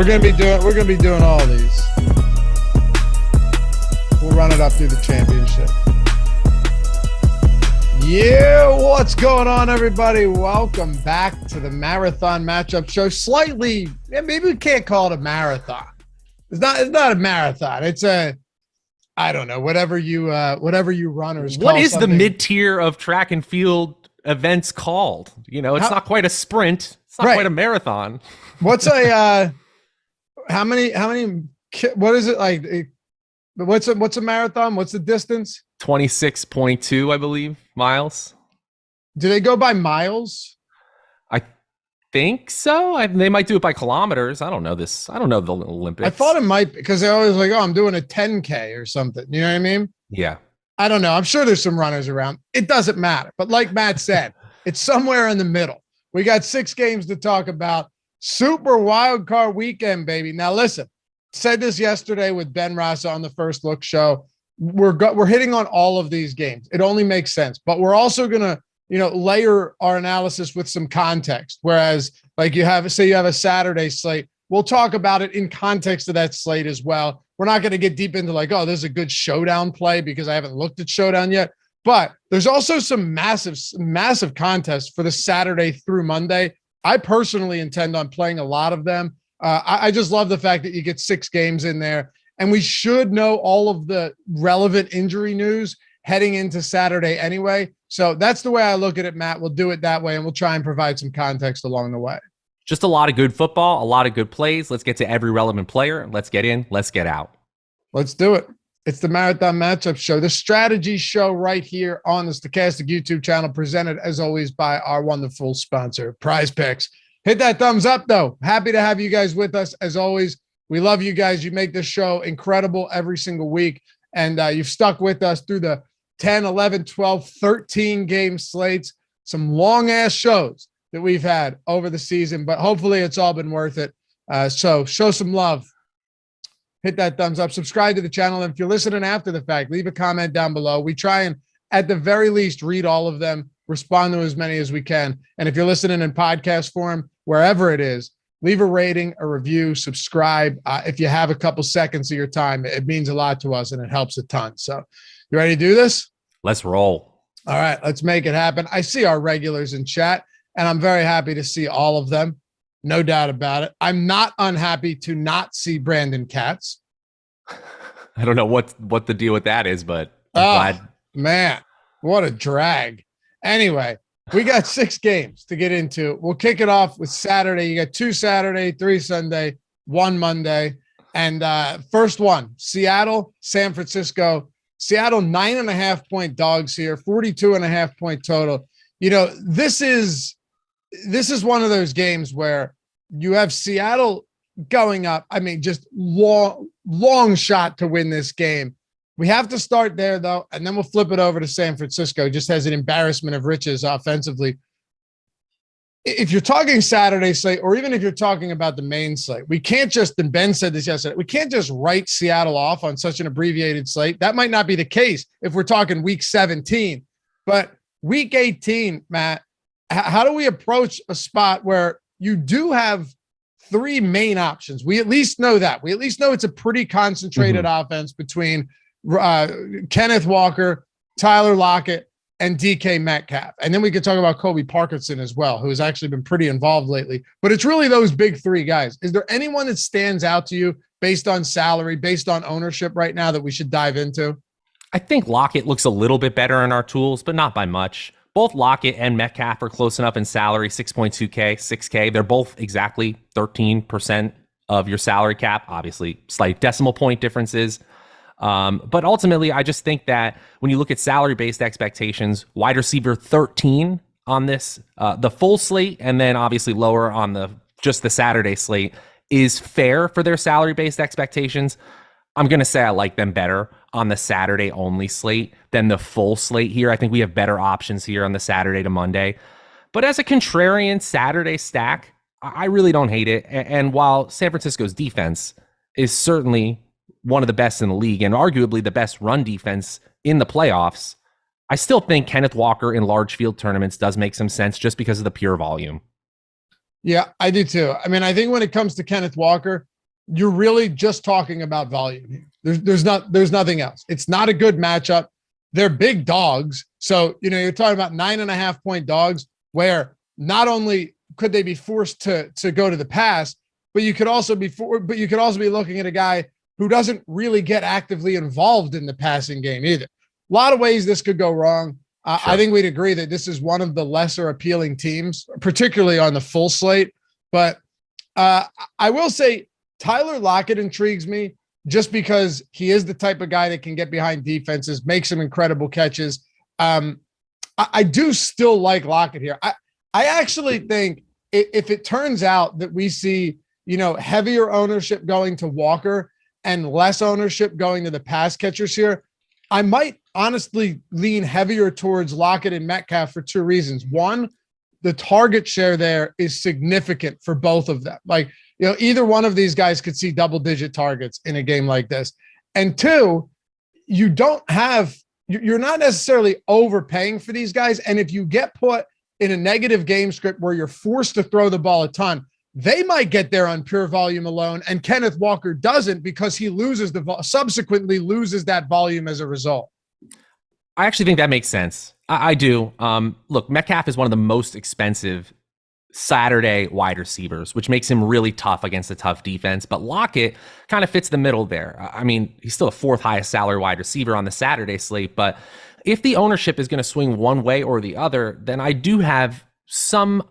we're gonna be doing all of these. We'll run it up through the championship. Yeah, what's going on, everybody? Welcome back to the Marathon Matchup Show. Slightly, maybe we can't call it a marathon. It's not a marathon. It's a, I don't know, whatever you runners call What is something. the mid-tier of track and field events called? You know, it's not quite a sprint. It's not quite a marathon. What's a how many what is it like? What's a marathon? What's the distance? 26.2, I believe, miles. Do they go by miles? I think so. They might do it by kilometers. I don't know this. I don't know the Olympics. I thought it might, because they're always like, oh, I'm doing a 10K or something. You know what I mean? Yeah. I don't know. I'm sure there's some runners around. It doesn't matter. But like Matt said, it's somewhere in the middle. We got 6 games to talk about. Super wild card weekend, baby. Now, listen, said this yesterday with Ben Rasa on the First Look show. We're hitting on all of these games. It only makes sense. But we're also going to, layer our analysis with some context. Whereas, like you have a Saturday slate, we'll talk about it in context of that slate as well. We're not going to get deep into like, oh, there's a good showdown play because I haven't looked at showdown yet. But there's also some massive contests for the Saturday through Monday. I personally intend on playing a lot of them. I just love the fact that you get 6 games in there, and we should know all of the relevant injury news heading into Saturday anyway. So that's the way I look at it, Matt. We'll do it that way, and we'll try and provide some context along the way. Just a lot of good football, a lot of good plays. Let's get to every relevant player. Let's get in. Let's get out. Let's do it. It's the Marathon Matchup Show, the strategy show right here on the Stokastic YouTube channel, presented as always by our wonderful sponsor, Prize Picks. Hit that thumbs up, though. Happy to have you guys with us as always. We love you guys. You make this show incredible every single week, and you've stuck with us through the 10, 11, 12, 13 game slates, some long ass shows that we've had over the season, but hopefully it's all been worth it. So show some love. Hit that thumbs up, subscribe to the channel. And if you're listening after the fact, leave a comment down below. We try and at the very least read all of them, respond to as many as we can. And if you're listening in podcast form, wherever it is, leave a rating, a review, subscribe. If you have a couple seconds of your time, it means a lot to us and it helps a ton. So you ready to do this? Let's roll. All right, let's make it happen. I see our regulars in chat, and I'm very happy to see all of them. No doubt about it. I'm not unhappy to not see Brandon Katz. I don't know what the deal with that is, but I'm glad. Man, what a drag. Anyway, we got 6 games to get into. We'll kick it off with Saturday. You got 2 Saturday, 3 Sunday, 1 Monday. And first one, Seattle, San Francisco. Seattle, 9.5-point dogs here, 42.5-point total. This is one of those games where you have Seattle going up. I mean, just long shot to win this game. We have to start there, though, and then we'll flip it over to San Francisco, just as an embarrassment of riches offensively. If you're talking Saturday slate, or even if you're talking about the main slate, we can't just, and Ben said this yesterday, we can't just write Seattle off on such an abbreviated slate. That might not be the case if we're talking week 17. But week 18, Matt, how do we approach a spot where you do have 3 main options? We at least know that. We at least know it's a pretty concentrated offense between Kenneth Walker, Tyler Lockett, and DK Metcalf. And then we could talk about Kobe Parkinson as well, who has actually been pretty involved lately. But it's really those big 3 guys. Is there anyone that stands out to you based on salary, based on ownership right now that we should dive into? I think Lockett looks a little bit better in our tools, but not by much. Both Lockett and Metcalf are close enough in salary, 6.2K, 6K. They're both exactly 13% of your salary cap. Obviously, slight decimal point differences. But ultimately, I just think that when you look at salary-based expectations, wide receiver 13 on this, the full slate, and then obviously lower on just the Saturday slate is fair for their salary-based expectations. I'm going to say I like them better on the Saturday only slate than the full slate here. I think we have better options here on the Saturday to Monday. But as a contrarian Saturday stack, I really don't hate it. And while San Francisco's defense is certainly one of the best in the league and arguably the best run defense in the playoffs, I still think Kenneth Walker in large field tournaments does make some sense just because of the pure volume. Yeah, I do too. I mean, I think when it comes to Kenneth Walker, you're really just talking about volume here. There's nothing else. It's not a good matchup. They're big dogs. So, you're talking about 9.5 point dogs where not only could they be forced to go to the pass, but you could also be looking at a guy who doesn't really get actively involved in the passing game either. A lot of ways this could go wrong. Sure. I think we'd agree that this is one of the lesser appealing teams, particularly on the full slate. But I will say Tyler Lockett intrigues me just because he is the type of guy that can get behind defenses, make some incredible catches. I do still like Lockett here. I actually think if it turns out that we see, heavier ownership going to Walker and less ownership going to the pass catchers here, I might honestly lean heavier towards Lockett and Metcalf for two reasons. One, the target share there is significant for both of them. Like, either one of these guys could see double-digit targets in a game like this. And two, you're not necessarily overpaying for these guys. And if you get put in a negative game script where you're forced to throw the ball a ton, they might get there on pure volume alone. And Kenneth Walker doesn't because he subsequently loses that volume as a result. I actually think that makes sense. I do. Look, Metcalf is one of the most expensive Saturday wide receivers, which makes him really tough against a tough defense. But Lockett kind of fits the middle there. I mean, he's still a fourth highest salary wide receiver on the Saturday slate. But if the ownership is going to swing one way or the other, then I do have some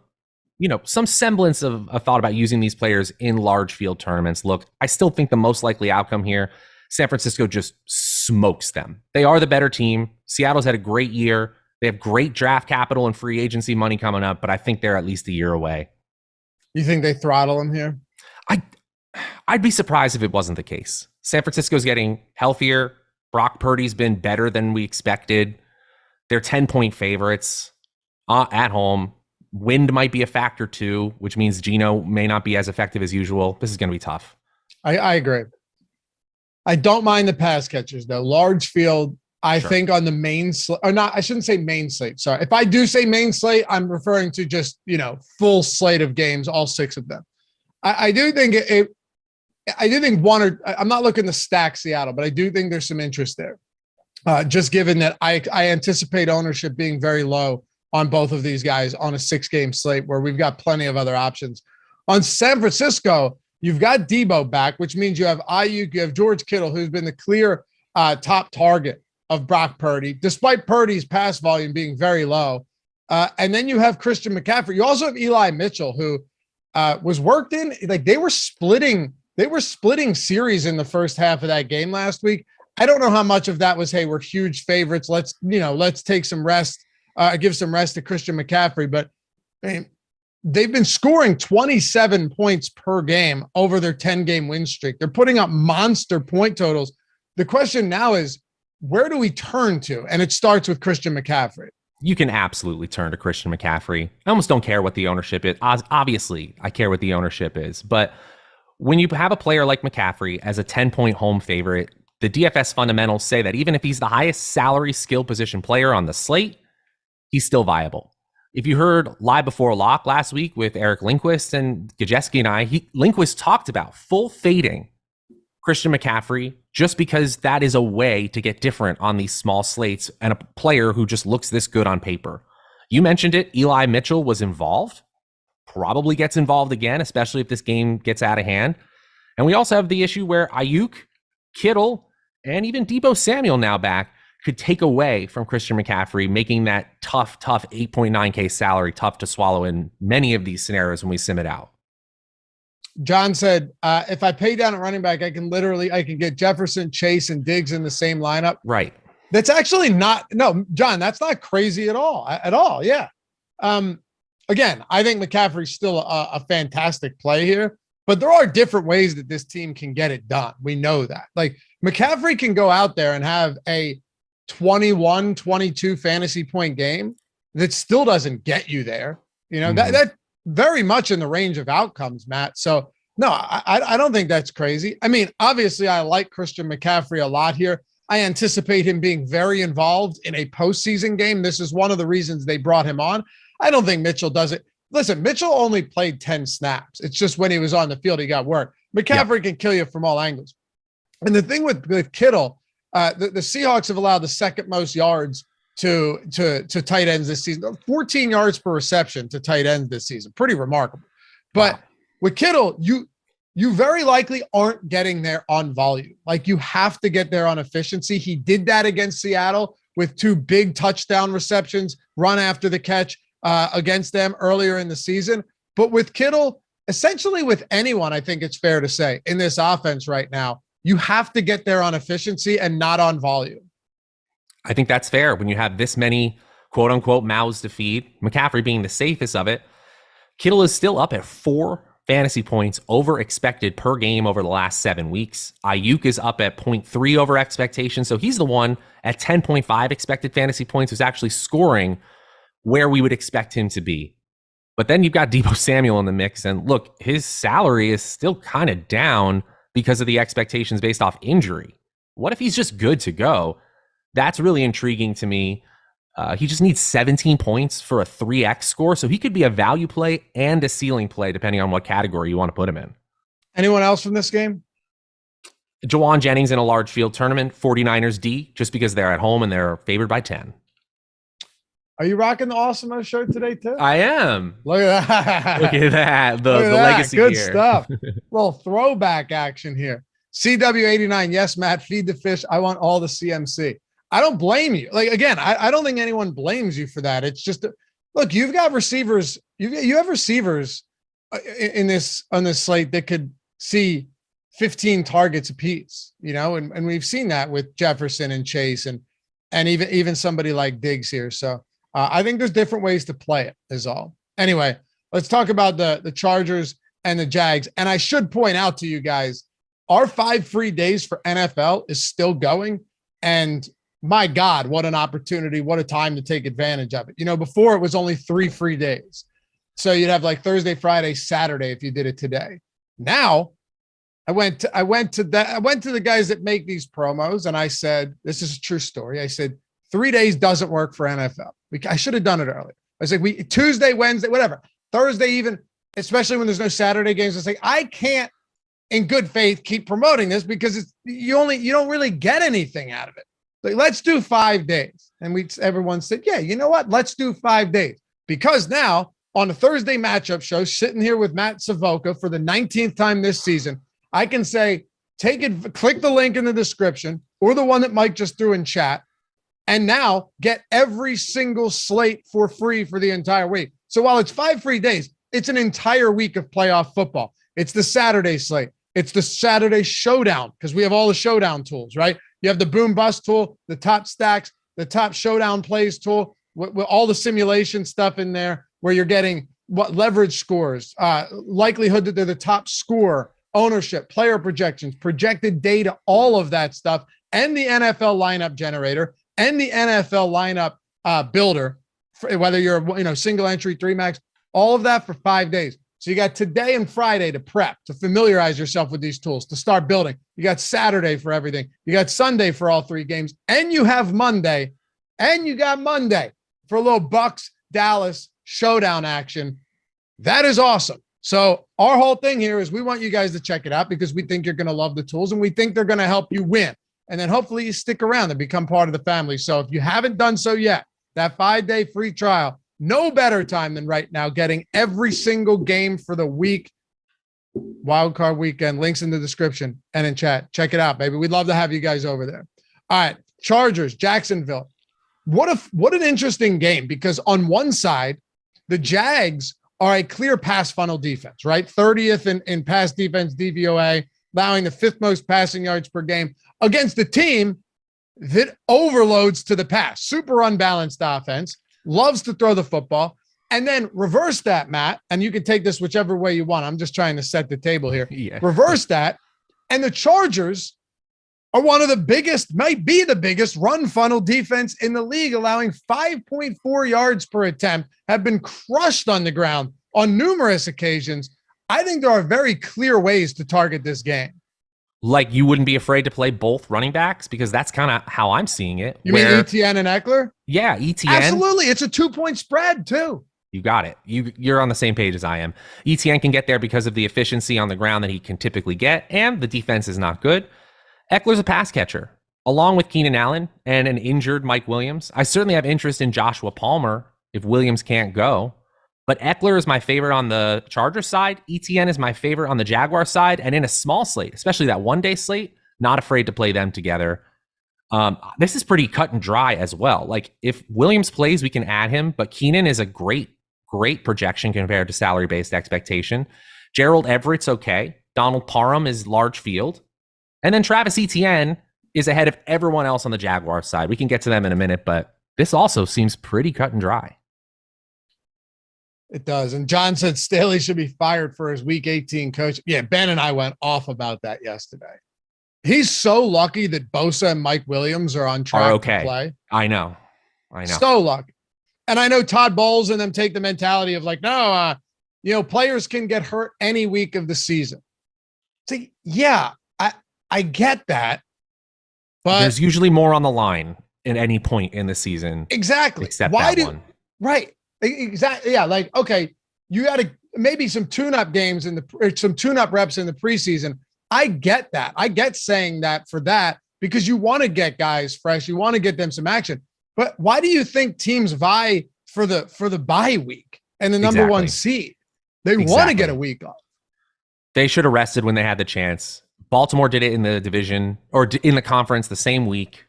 semblance of a thought about using these players in large field tournaments. Look, I still think the most likely outcome here, San Francisco just smokes them. They are the better team. Seattle's had a great year. They have great draft capital and free agency money coming up, but I think they're at least a year away. You think they throttle them here? I'd be surprised if it wasn't the case. San Francisco's getting healthier. Brock Purdy's been better than we expected. They're 10-point favorites at home. Wind might be a factor too, which means Geno may not be as effective as usual. This is going to be tough. I agree. I don't mind the pass catchers though. Large field, I think on the main slate, or not, I shouldn't say main slate. Sorry. If I do say main slate, I'm referring to just, full slate of games, all 6 of them. I do think I'm not looking to stack Seattle, but I do think there's some interest there. Just given that I anticipate ownership being very low on both of these guys on a 6-game slate where we've got plenty of other options. On San Francisco, you've got Debo back, which means you have Ayuk, you have George Kittle, who's been the clear top target of Brock Purdy, despite Purdy's pass volume being very low. And then you have Christian McCaffrey. You also have Eli Mitchell, who was worked in. Like they were splitting series in the first half of that game last week. I don't know how much of that was, hey, we're huge favorites. Let's take some rest, give some rest to Christian McCaffrey. But I mean, they've been scoring 27 points per game over their 10-game win streak. They're putting up monster point totals. The question now is, where do we turn to? And it starts with Christian McCaffrey. You can absolutely turn to Christian McCaffrey. I almost don't care what the ownership is. Obviously, I care what the ownership is. But when you have a player like McCaffrey as a 10-point home favorite, the DFS fundamentals say that even if he's the highest salary skill position player on the slate, he's still viable. If you heard Lie Before Lock last week with Eric Lindquist and Gajeski and I, Lindquist talked about full fading Christian McCaffrey just because that is a way to get different on these small slates and a player who just looks this good on paper. You mentioned it. Eli Mitchell was involved, probably gets involved again, especially if this game gets out of hand. And we also have the issue where Ayuk, Kittle, and even Deebo Samuel now back could take away from Christian McCaffrey, making that tough 8.9K salary tough to swallow in many of these scenarios when we sim it out. John said, if I pay down at running back, I can get Jefferson, Chase, and Diggs in the same lineup. Right. That's actually no, John, that's not crazy at all. Yeah. Again, I think McCaffrey's still a fantastic play here, but there are different ways that this team can get it done. We know that. Like McCaffrey can go out there and have a 21, 22 fantasy point game that still doesn't get you there. That very much in the range of outcomes, Matt. So no, I don't think that's crazy. I mean, obviously I like Christian McCaffrey a lot here. I anticipate him being very involved in a postseason game. This is one of the reasons they brought him on. I don't think Mitchell does it. Listen, Mitchell only played 10 snaps. It's just when he was on the field, he got work. McCaffrey can kill you from all angles. And the thing with Kittle, the Seahawks have allowed the second most yards to tight ends this season, 14 yards per reception to tight ends this season. Pretty remarkable. But with Kittle, you very likely aren't getting there on volume. Like, you have to get there on efficiency. He did that against Seattle with 2 big touchdown receptions, run after the catch against them earlier in the season. But with Kittle, essentially with anyone, I think it's fair to say in this offense right now, you have to get there on efficiency and not on volume. I think that's fair when you have this many quote unquote mouths to feed, McCaffrey being the safest of it. Kittle is still up at 4 fantasy points over expected per game over the last 7 weeks. Ayuk is up at 0.3 over expectation. So he's the one at 10.5 expected fantasy points who's actually scoring where we would expect him to be. But then you've got Deebo Samuel in the mix. And look, his salary is still kind of down because of the expectations based off injury. What if he's just good to go? That's really intriguing to me. He just needs 17 points for a 3x score. So he could be a value play and a ceiling play, depending on what category you want to put him in. Anyone else from this game? Jawan Jennings in a large field tournament, 49ers D, just because they're at home and they're favored by 10. Are you rocking the Awesemo shirt today too? I am. Look at that. Look at that. The that. legacy Good gear. Stuff. Little throwback action here. CW89. Yes, Matt, feed the fish. I want all the CMC. I don't blame you. Like, again, I don't think anyone blames you for that. It's just, look, you've got receivers. You have receivers on this slate that could see 15 targets apiece, and we've seen that with Jefferson and Chase and even somebody like Diggs here. So I think there's different ways to play it is all. Anyway, let's talk about the Chargers and the Jags. And I should point out to you guys, our 5 free days for NFL is still going. And my God, what an opportunity. What a time to take advantage of it. Before it was only 3 free days. So you'd have like Thursday, Friday, Saturday if you did it today. Now I went to the guys that make these promos and I said, this is a true story. I said, 3 days doesn't work for NFL. I should have done it earlier. I was like, Tuesday, Wednesday, whatever, Thursday, even, especially when there's no Saturday games. I was like, I can't in good faith keep promoting this because you don't really get anything out of it. Like, let's do 5 days. And everyone said, yeah, you know what? Let's do 5 days. Because now on a Thursday matchup show, sitting here with Matt Savoca for the 19th time this season, I can say, click the link in the description or the one that Mike just threw in chat. And now get every single slate for free for the entire week. So while it's 5 free days, it's an entire week of playoff football. It's the Saturday slate. It's the Saturday showdown because we have all the showdown tools, right? You have the boom bust tool, the top stacks, the top showdown plays tool, with all the simulation stuff in there where you're getting what leverage scores, likelihood that they're the top scorer, ownership, player projections, projected data, all of that stuff, and the NFL lineup generator and the NFL lineup builder, whether you're single entry, 3 max, all of that for 5 days. So you got today and Friday to prep, to familiarize yourself with these tools, to start building. You got Saturday for everything. You got Sunday for all 3 games. And you have Monday. And you got Monday for a little Bucks, Dallas showdown action. That is awesome. So our whole thing here is we want you guys to check it out because we think you're going to love the tools and we think they're going to help you win. And then hopefully you stick around and become part of the family. So if you haven't done so yet, that 5-day free trial, no better time than right now, getting every single game for the week, wildcard weekend, links in the description and in chat. Check it out, baby. We'd love to have you guys over there. All right, Chargers, Jacksonville. What an interesting game because on one side, the Jags are a clear pass funnel defense, right? 30th in pass defense DVOA, allowing the 5th most passing yards per game against a team that overloads to the pass. Super unbalanced offense. Loves to throw the football, and then reverse that, Matt, and you can take this whichever way you want. I'm just trying to set the table here. Yeah. Reverse that, and the Chargers are one of the biggest, might be the biggest run funnel defense in the league, allowing 5.4 yards per attempt, have been crushed on the ground on numerous occasions. I think there are very clear ways to target this game. Like you wouldn't be afraid to play both running backs because that's kind of how I'm seeing it. You mean ETN and Eckler? Yeah, ETN. Absolutely. It's a 2-point spread too. You got it. You're on the same page as I am. ETN can get there because of the efficiency on the ground that he can typically get, and the defense is not good. Eckler's a pass catcher, along with Keenan Allen and an injured Mike Williams. I certainly have interest in Joshua Palmer if Williams can't go, but Eckler is my favorite on the Chargers side. ETN is my favorite on the Jaguar side, and in a small slate, especially that one-day slate, not afraid to play them together. This is pretty cut and dry as well. Like, if Williams plays, we can add him, but Keenan is a great projection compared to salary-based expectation. Gerald Everett's okay. Donald Parham is large field. And then Travis Etienne is ahead of everyone else on the Jaguars side. We can get to them in a minute, but this also seems pretty cut and dry. It does. And John said Staley should be fired for his week 18 coach. Yeah, Ben and I went off about that yesterday. He's so lucky that Bosa and Mike Williams are on track to play. I know. So lucky. And I know Todd Bowles and them take the mentality of like, no, players can get hurt any week of the season. See, yeah, I get that. But there's usually more on the line at any point in the season. Exactly. Except one. Right. Exactly. Yeah. Like, okay, you got to maybe some tune-up games some tune-up reps in the preseason. I get that. I get saying that for that because you want to get guys fresh. You want to get them some action. But why do you think teams vie for the bye week and the number one seed? They want to get a week off. They should have rested when they had the chance. Baltimore did it in the division or in the conference the same week.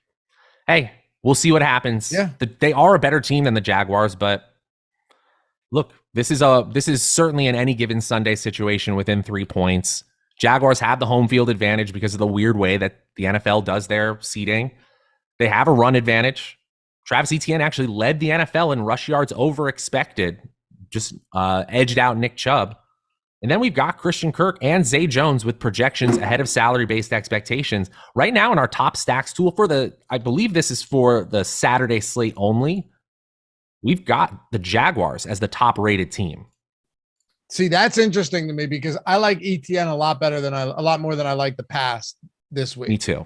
Hey, we'll see what happens. Yeah. They are a better team than the Jaguars, but look, this is certainly an any given Sunday situation within 3 points. Jaguars have the home field advantage because of the weird way that the NFL does their seeding. They have a run advantage. Travis Etienne actually led the NFL in rush yards over expected, just edged out Nick Chubb. And then we've got Christian Kirk and Zay Jones with projections ahead of salary-based expectations. Right now in our top stacks tool I believe this is for the Saturday slate only, we've got the Jaguars as the top-rated team. See, that's interesting to me because I like ETN a lot more than I like the pass this week. Me too.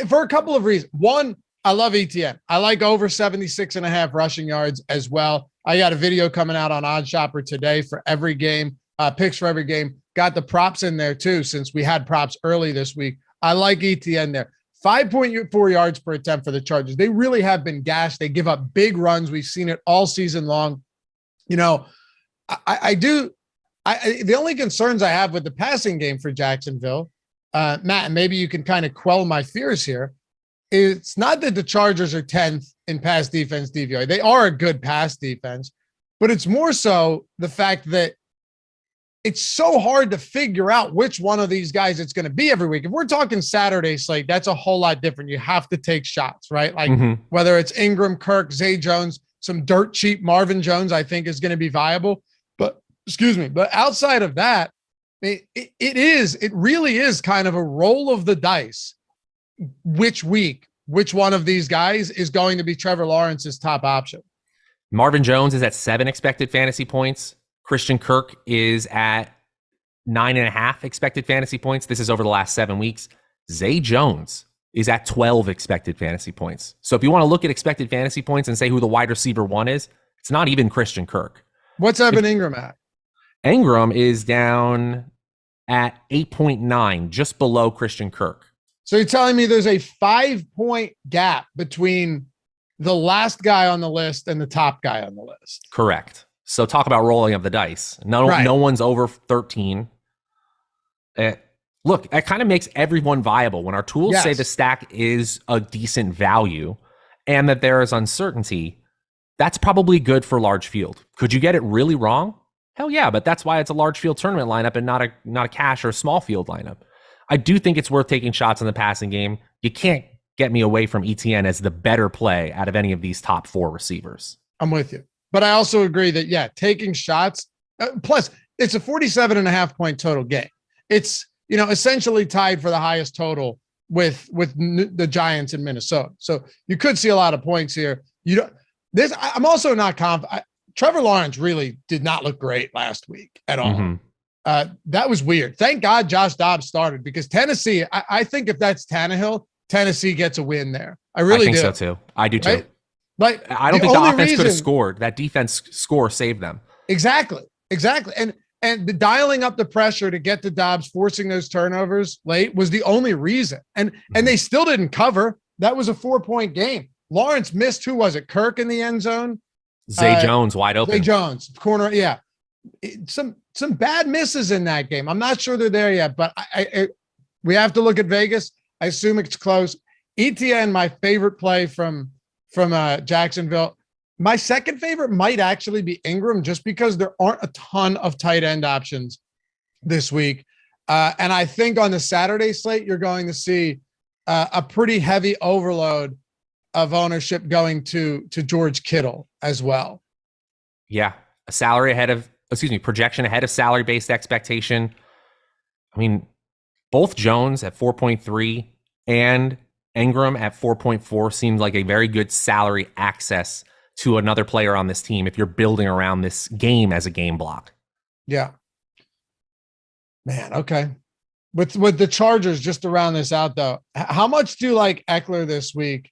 For a couple of reasons. One, I love ETN. I like over 76.5 rushing yards as well. I got a video coming out on OddsShopper today for every game, picks for every game. Got the props in there too, since we had props early this week. I like ETN there. 5.4 yards per attempt for the Chargers. They really have been gashed. They give up big runs. We've seen it all season long. The only concerns I have with the passing game for Jacksonville, Matt, and maybe you can kind of quell my fears here. It's not that the Chargers are 10th in pass defense DVOA. They are a good pass defense, but it's more so the fact that it's so hard to figure out which one of these guys it's going to be every week. If we're talking Saturday slate, that's a whole lot different. You have to take shots, right? Like whether it's Ingram, Kirk, Zay Jones, some dirt cheap Marvin Jones, I think is going to be viable. But outside of that, it really is kind of a roll of the dice. Which one of these guys is going to be Trevor Lawrence's top option? Marvin Jones is at 7 expected fantasy points. Christian Kirk is at 9.5 expected fantasy points. This is over the last 7 weeks. Zay Jones is at 12 expected fantasy points. So if you want to look at expected fantasy points and say who the wide receiver one is, it's not even Christian Kirk. What's Evan Ingram at? Ingram is down at 8.9, just below Christian Kirk. So you're telling me there's a 5-point gap between the last guy on the list and the top guy on the list. Correct. So talk about rolling of the dice. No one's over 13. Look, that kind of makes everyone viable. When our tools say the stack is a decent value and that there is uncertainty, that's probably good for large field. Could you get it really wrong? Hell yeah, but that's why it's a large field tournament lineup and not a cash or small field lineup. I do think it's worth taking shots in the passing game. You can't get me away from ETN as the better play out of any of these top 4 receivers. I'm with you. But I also agree that, taking shots, plus it's a 47.5 point total game. It's, essentially tied for the highest total with the Giants in Minnesota. So you could see a lot of points here. I'm also not confident. Trevor Lawrence really did not look great last week at all. That was weird. Thank God Josh Dobbs started because Tennessee, I think if that's Tannehill, Tennessee gets a win there. I really do. I think so too. I do too. Right? Like, I don't think the offense could have scored. That defense score saved them. Exactly. And the dialing up the pressure to get to Dobbs, forcing those turnovers late was the only reason. And they still didn't cover. That was a 4-point game. Lawrence missed, who was it? Kirk in the end zone? Zay Jones wide open. Zay Jones, corner. Yeah. Some bad misses in that game. I'm not sure they're there yet, but we have to look at Vegas. I assume it's close. ETN, my favorite play from Jacksonville. My second favorite might actually be Ingram, just because there aren't a ton of tight end options this week. And I think on the Saturday slate, you're going to see a pretty heavy overload of ownership going to George Kittle as well. Yeah. Projection ahead of salary-based expectation. I mean, both Jones at 4.3 and Ingram at 4.4 seemed like a very good salary access to another player on this team if you're building around this game as a game block. Yeah. Man, okay. With the Chargers, just to round this out though, how much do you like Eckler this week,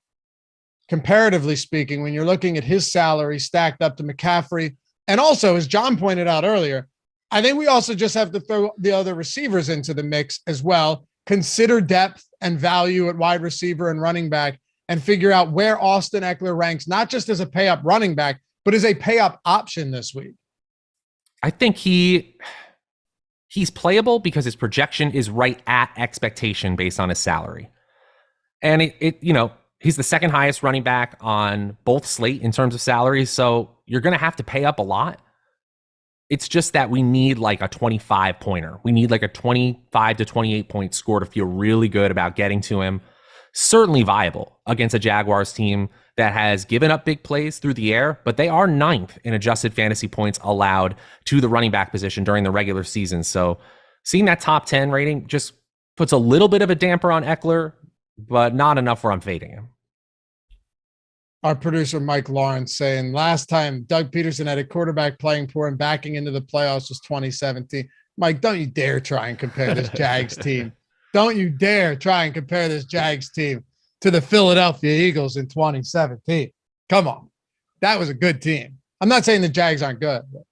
comparatively speaking, when you're looking at his salary stacked up to McCaffrey? And also, as John pointed out earlier, I think we also just have to throw the other receivers into the mix as well. Consider depth and value at wide receiver and running back, and figure out where Austin Eckler ranks, not just as a pay-up running back, but as a pay-up option this week. I think he's playable because his projection is right at expectation based on his salary. And he's the second highest running back on both slate in terms of salary. So you're going to have to pay up a lot. It's just that we need like a 25 pointer. We need like a 25 to 28 point score to feel really good about getting to him. Certainly viable against a Jaguars team that has given up big plays through the air, but they are 9th in adjusted fantasy points allowed to the running back position during the regular season. So seeing that top 10 rating just puts a little bit of a damper on Eckler, but not enough where I'm fading him. Our producer, Mike Lawrence, saying last time Doug Peterson had a quarterback playing poor and backing into the playoffs was 2017. Mike, don't you dare try and compare this Jags team. Don't you dare try and compare this Jags team to the Philadelphia Eagles in 2017. Come on. That was a good team. I'm not saying the Jags aren't good. But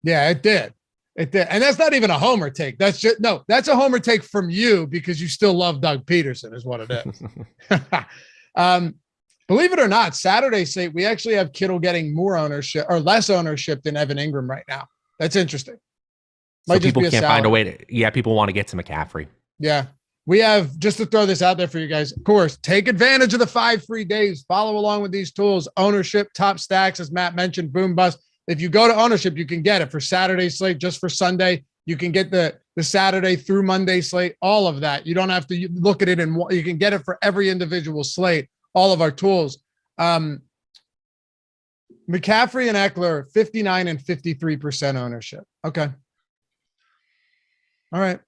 yeah, it did. It did. And that's not even a homer take. That's a homer take from you because you still love Doug Peterson is what it is. Believe it or not, Saturday slate, we actually have Kittle getting more ownership or less ownership than Evan Ingram right now. That's interesting. So people can't find a way to, people want to get to McCaffrey. Yeah. We have, just to throw this out there for you guys, of course, take advantage of the 5 free days. Follow along with these tools. Ownership, top stacks, as Matt mentioned, boom bust. If you go to ownership, you can get it for Saturday slate, just for Sunday. You can get the Saturday through Monday slate, all of that. You don't have to look at it and you can get it for every individual slate, all of our tools. McCaffrey and Eckler, 59 and 53% ownership. Okay. All right.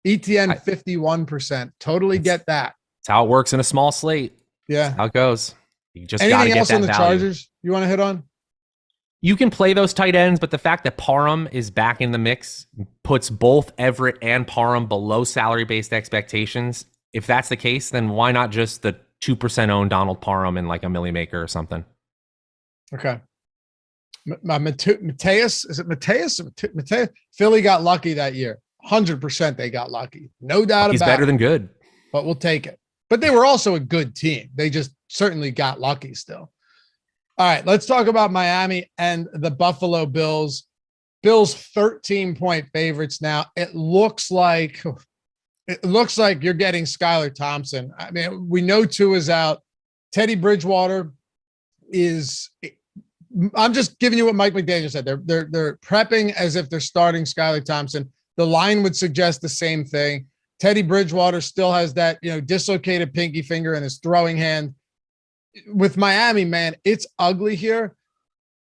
ETN 51%. Totally get that. That's how it works in a small slate. Yeah. That's how it goes. You just anything get else that on the value. Chargers you want to hit on? You can play those tight ends, but the fact that Parham is back in the mix puts both Everett and Parham below salary-based expectations. If that's the case, then why not just the 2% owned Donald Parham in like a Millie Maker or something? Okay. Mateus, is it Mateus? Mateus? Philly got lucky that year. 100% they got lucky. No doubt about it. He's better than good. But we'll take it. But they were also a good team. They just certainly got lucky still. All right, let's talk about Miami and the Buffalo Bills. Bills 13-point favorites now. It looks like you're getting Skylar Thompson. I mean, we know Tua is out. Teddy Bridgewater is – I'm just giving you what Mike McDaniel said. They're prepping as if they're starting Skylar Thompson. The line would suggest the same thing. Teddy Bridgewater still has that, dislocated pinky finger in his throwing hand. With Miami, man, it's ugly here.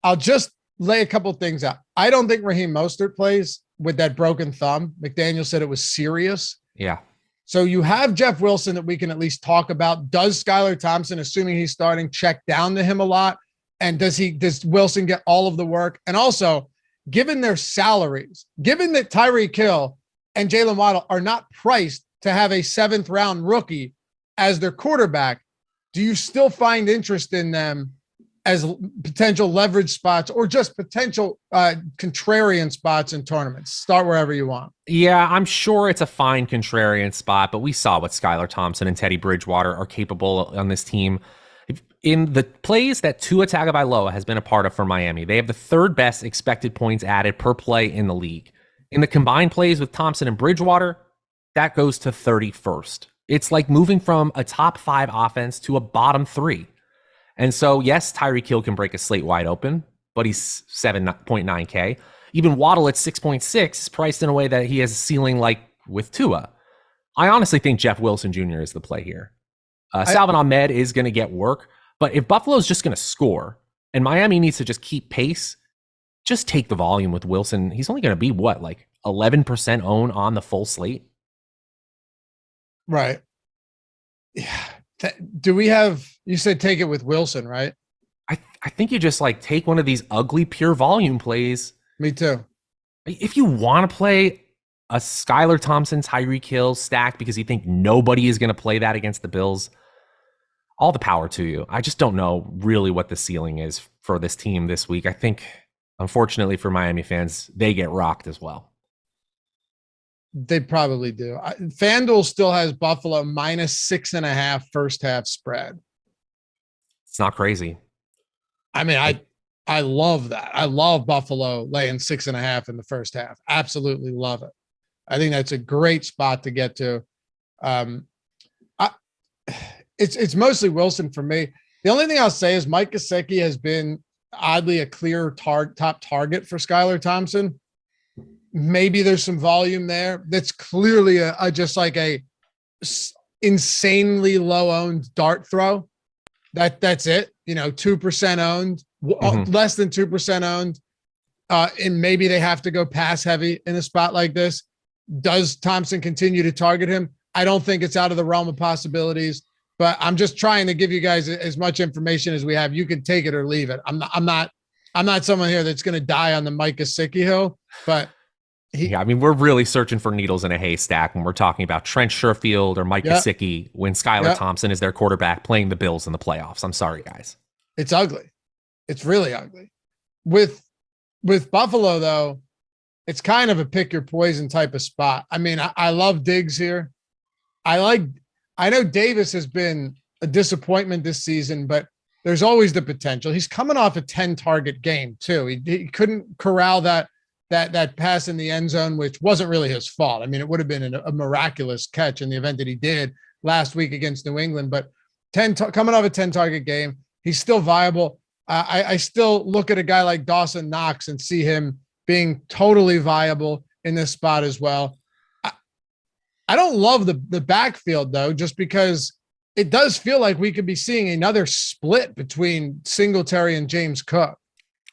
I'll just lay a couple things out. I don't think Raheem Mostert plays with that broken thumb. McDaniel said it was serious. Yeah. So you have Jeff Wilson that we can at least talk about. Does Skylar Thompson, assuming he's starting, check down to him a lot? And does Wilson get all of the work? And also, given their salaries, given that Tyreek Hill and Jalen Waddle are not priced to have a 7th round rookie as their quarterback, do you still find interest in them as potential leverage spots or just potential contrarian spots in tournaments? Start wherever you want. Yeah, I'm sure it's a fine contrarian spot, but we saw what Skylar Thompson and Teddy Bridgewater are capable on this team. In the plays that Tua Tagovailoa has been a part of for Miami, they have the third best expected points added per play in the league. In the combined plays with Thompson and Bridgewater, that goes to 31st. It's like moving from a top 5 offense to a bottom 3. And so, yes, Tyreek Hill can break a slate wide open, but he's 7.9K. Even Waddle at 6.6 is priced in a way that he has a ceiling like with Tua. I honestly think Jeff Wilson Jr. is the play here. Salvon Ahmed is going to get work, but if Buffalo's just going to score and Miami needs to just keep pace, just take the volume with Wilson. He's only going to be, what, like 11% own on the full slate? Right. Yeah. Do we have, you said take it with Wilson, right? I think you just like take one of these ugly pure volume plays. Me too. If you want to play a Skylar Thompson, Tyreek Hill stack because you think nobody is going to play that against the Bills, all the power to you. I just don't know really what the ceiling is for this team this week. I think, unfortunately for Miami fans, they get rocked as well. They probably do. FanDuel still has Buffalo -6.5 first half spread. It's not crazy. I mean, I love that. I love Buffalo laying 6.5 in the first half. Absolutely love it. I think that's a great spot to get to. It's mostly Wilson for me. The only thing I'll say is Mike Gesicki has been oddly a clear top target for Skylar Thompson. Maybe there's some volume there. That's clearly just like a insanely low owned dart throw. That's it. 2% owned, less than 2% owned. And maybe they have to go pass heavy in a spot like this. Does Thompson continue to target him? I don't think it's out of the realm of possibilities, but I'm just trying to give you guys as much information as we have. You can take it or leave it. I'm not someone here that's going to die on the Mike Gesicki hill, but we're really searching for needles in a haystack when we're talking about Trent Sherfield or Mike Gesicki when Skylar Thompson is their quarterback playing the Bills in the playoffs. I'm sorry, guys. It's ugly. It's really ugly. With Buffalo, though, it's kind of a pick your poison type of spot. I mean, I love Diggs here. I know Davis has been a disappointment this season, but there's always the potential. He's coming off a 10-target game, too. He couldn't corral that pass in the end zone, which wasn't really his fault. I mean, it would have been a miraculous catch in the event that he did last week against New England, but coming off a 10-target game, he's still viable. I still look at a guy like Dawson Knox and see him being totally viable in this spot as well. I don't love the backfield, though, just because it does feel like we could be seeing another split between Singletary and James Cook.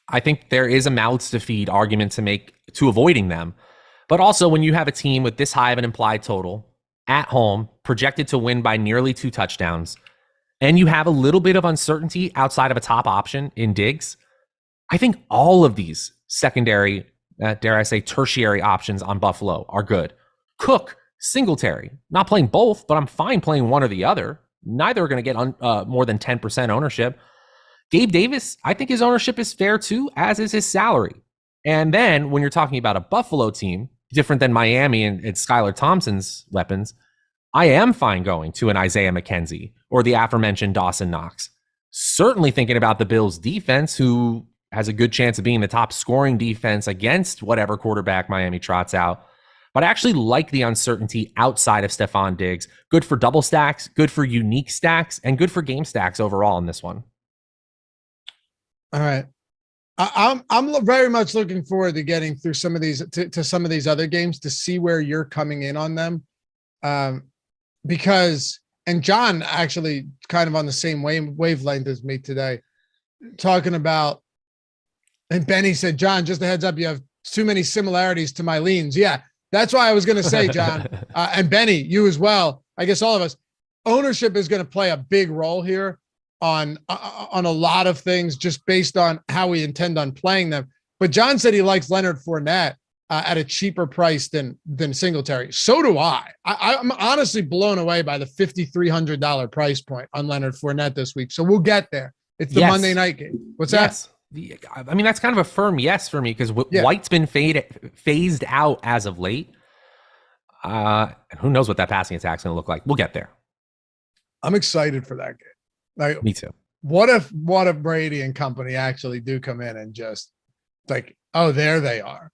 I think there is a mouths to feed argument to make to avoiding them. But also when you have a team with this high of an implied total at home, projected to win by nearly 2 touchdowns, and you have a little bit of uncertainty outside of a top option in Diggs, I think all of these secondary, dare I say, tertiary options on Buffalo are good. Cook, Singletary, not playing both, but I'm fine playing one or the other. Neither are going to get more than 10% ownership. Gabe Davis, I think his ownership is fair too, as is his salary. And then when you're talking about a Buffalo team, different than Miami and Skylar Thompson's weapons, I am fine going to an Isaiah McKenzie or the aforementioned Dawson Knox. Certainly thinking about the Bills defense, who has a good chance of being the top scoring defense against whatever quarterback Miami trots out. But I actually like the uncertainty outside of Stephon Diggs. Good for double stacks, good for unique stacks, and good for game stacks overall in this one. All right. I'm very much looking forward to getting through some of these to some of these other games to see where you're coming in on them. Because John actually kind of on the same wavelength as me today, talking about, and Benny said, John, just a heads up, you have too many similarities to my leans. Yeah, that's why I was going to say, John, and Benny, you as well. I guess all of us, ownership is going to play a big role here on a lot of things just based on how we intend on playing them. But John said he likes Leonard Fournette. at a cheaper price than Singletary. So do I. I'm honestly blown away by the $5,300 price point on Leonard Fournette this week. So we'll get there. It's the Monday night game. What's that? I mean, that's kind of a firm yes for me because White's been phased out as of late. And who knows what that passing attack's going to look like. We'll get there. I'm excited for that game. Like, me too. What if Brady and company actually do come in and just like, oh, there they are.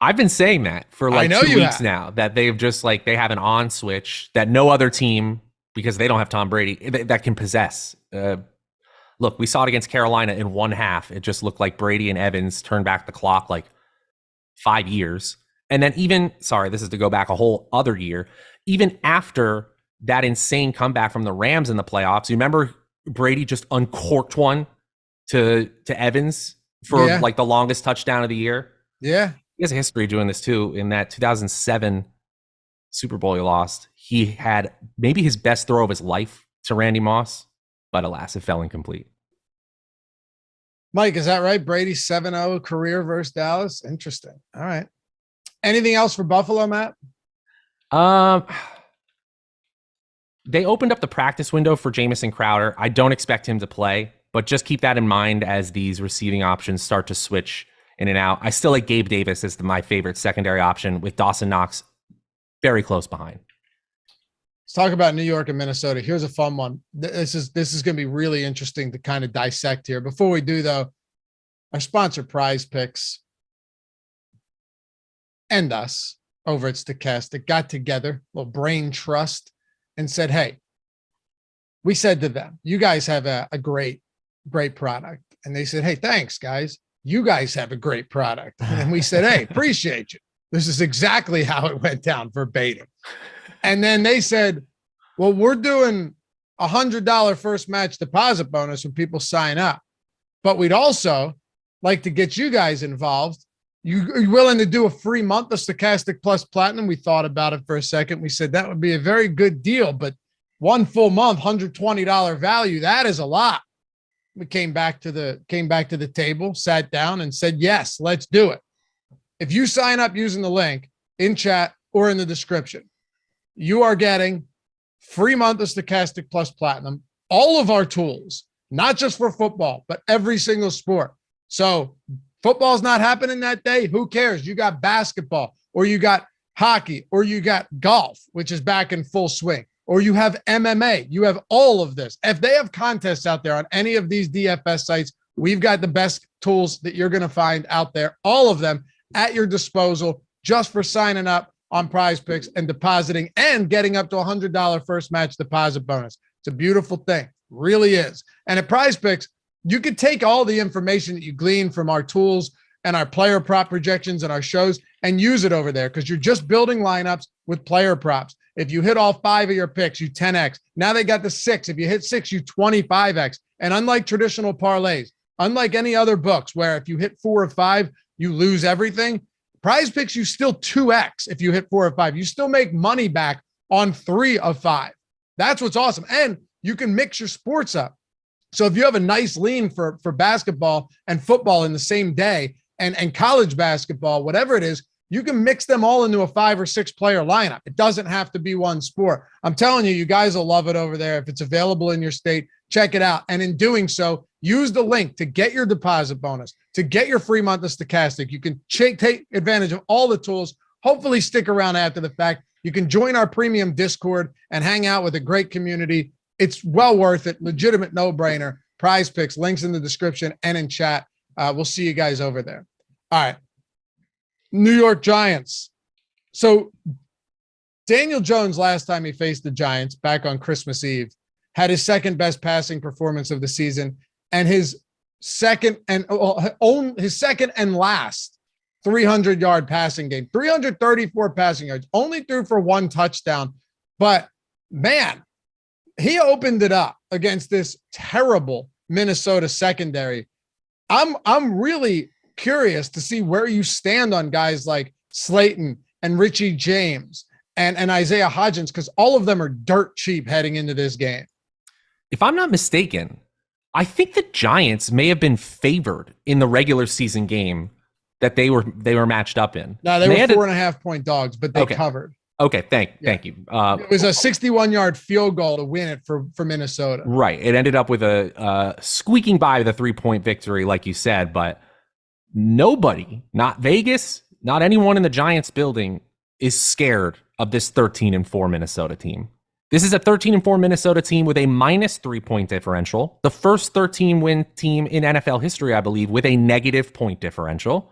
I've been saying that for like 2 weeks now, that they've just like, they have an on switch that no other team, because they don't have Tom Brady, that can possess. Look, we saw it against Carolina in one half. It just looked like Brady and Evans turned back the clock like 5 years. And then this is to go back a whole other year, even after that insane comeback from the Rams in the playoffs. You remember Brady just uncorked one to Evans for like the longest touchdown of the year? Yeah. He has a history of doing this too. In that 2007 Super Bowl he lost, he had maybe his best throw of his life to Randy Moss, but alas, it fell incomplete. Mike, is that right? Brady 7-0 career versus Dallas. Interesting. All right. Anything else for Buffalo, Matt? They opened up the practice window for Jamison Crowder. I don't expect him to play, but just keep that in mind as these receiving options start to switch in and out. I still like Gabe Davis as my favorite secondary option, with Dawson Knox very close behind. Let's talk about New York and Minnesota. Here's a fun one. This is going to be really interesting to kind of dissect here. Before we do, though, our sponsor Prize Picks and us over at Stokastic got together, a little brain trust, and said, hey, we said to them, you guys have a great product. And they said, hey, thanks, guys. You guys have a great product. And we said, hey, appreciate you. This is exactly how it went down verbatim. And then they said, well, we're doing $100 first match deposit bonus when people sign up, but we'd also like to get you guys involved. You're willing to do a free month of Stokastic Plus Platinum? We thought about it for a second. We said that would be a very good deal, but one full month, $120 value, that is a lot. We came back to the table, sat down and said, yes, let's do it. If you sign up using the link in chat or in the description, you are getting free month of Stokastic Plus Platinum, all of our tools, not just for football, but every single sport. So football's not happening that day. Who cares? You got basketball, or you got hockey, or you got golf, which is back in full swing, or you have MMA. You have all of this. If they have contests out there on any of these DFS sites, we've got the best tools that you're going to find out there, all of them at your disposal, just for signing up on Prize Picks and depositing and getting up to $100 first match deposit bonus. It's a beautiful thing. Really is. And at Prize Picks, you could take all the information that you glean from our tools and our player prop projections and our shows and use it over there, because you're just building lineups with player props. If you hit all 5 of your picks, you 10X. Now they got the 6. If you hit 6, you 25X. And unlike traditional parlays, unlike any other books where if you hit 4 or 5, you lose everything, Prize Picks, you still 2X. If you hit 4 or 5, you still make money back on 3 of 5. That's what's awesome. And you can mix your sports up. So if you have a nice lean for basketball and football in the same day, and college basketball, whatever it is, you can mix them all into a 5 or 6 player lineup. It doesn't have to be one sport. I'm telling you, you guys will love it over there. If it's available in your state, check it out. And in doing so, use the link to get your deposit bonus, to get your free month of Stokastic. You can take advantage of all the tools. Hopefully stick around after the fact. You can join our premium Discord and hang out with a great community. It's well worth it. Legitimate no-brainer. Prize Picks, links in the description and in chat. We'll see you guys over there. All right. New York Giants. So Daniel Jones, last time he faced the Giants back on Christmas Eve, had his second best passing performance of the season and his second and last 300-yard passing game, 334 passing yards, only threw for 1 touchdown. But man, he opened it up against this terrible Minnesota secondary. I'm really curious to see where you stand on guys like Slayton and Richie James and Isaiah Hodgins, because all of them are dirt cheap heading into this game. If I'm not mistaken, I think the Giants may have been favored in the regular season game that they were matched up in. No, they were 4.5 point dogs, but they covered. Okay, thank you. It was a 61-yard field goal to win it for Minnesota. Right. It ended up with a squeaking by with a 3-point victory, like you said, but nobody, not Vegas, not anyone in the Giants building is scared of this 13-4 Minnesota team. This is a 13-4 Minnesota team with a minus 3-point differential. The first 13-win team in NFL history, I believe, with a negative point differential.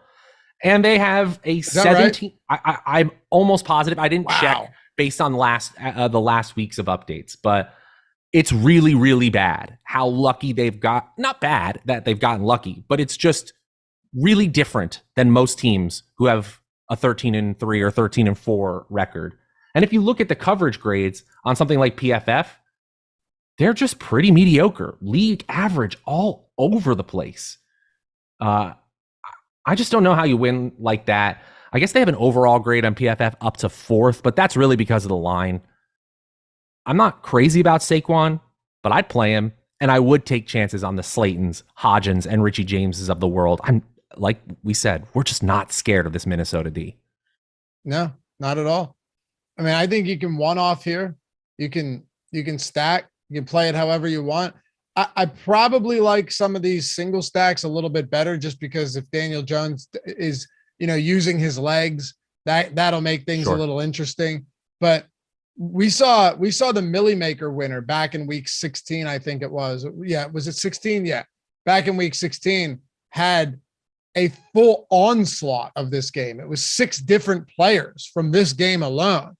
And they have a 17. Right? I'm almost positive. I didn't check based on the last weeks of updates, but it's really, really bad how lucky they've got. Not bad that they've gotten lucky, but it's just really different than most teams who have a 13-3 or 13-4 record. And if you look at the coverage grades on something like PFF, they're just pretty mediocre, league average all over the place. I just don't know how you win like that. I guess they have an overall grade on PFF up to 4th, but that's really because of the line. I'm not crazy about Saquon, but I'd play him, and I would take chances on the Slaytons, Hodgins, and Richie Jameses of the world. I'm like we said, we're just not scared of this Minnesota D. No, not at all. I mean, I think you can one-off here. You can stack. You can play it however you want. I probably like some of these single stacks a little bit better, just because if Daniel Jones is, using his legs, that'll make things a little interesting. But we saw the Millie Maker winner back in week 16, I think it was. Yeah, was it 16? Yeah, back in week 16 had a full onslaught of this game. It was 6 different players from this game alone.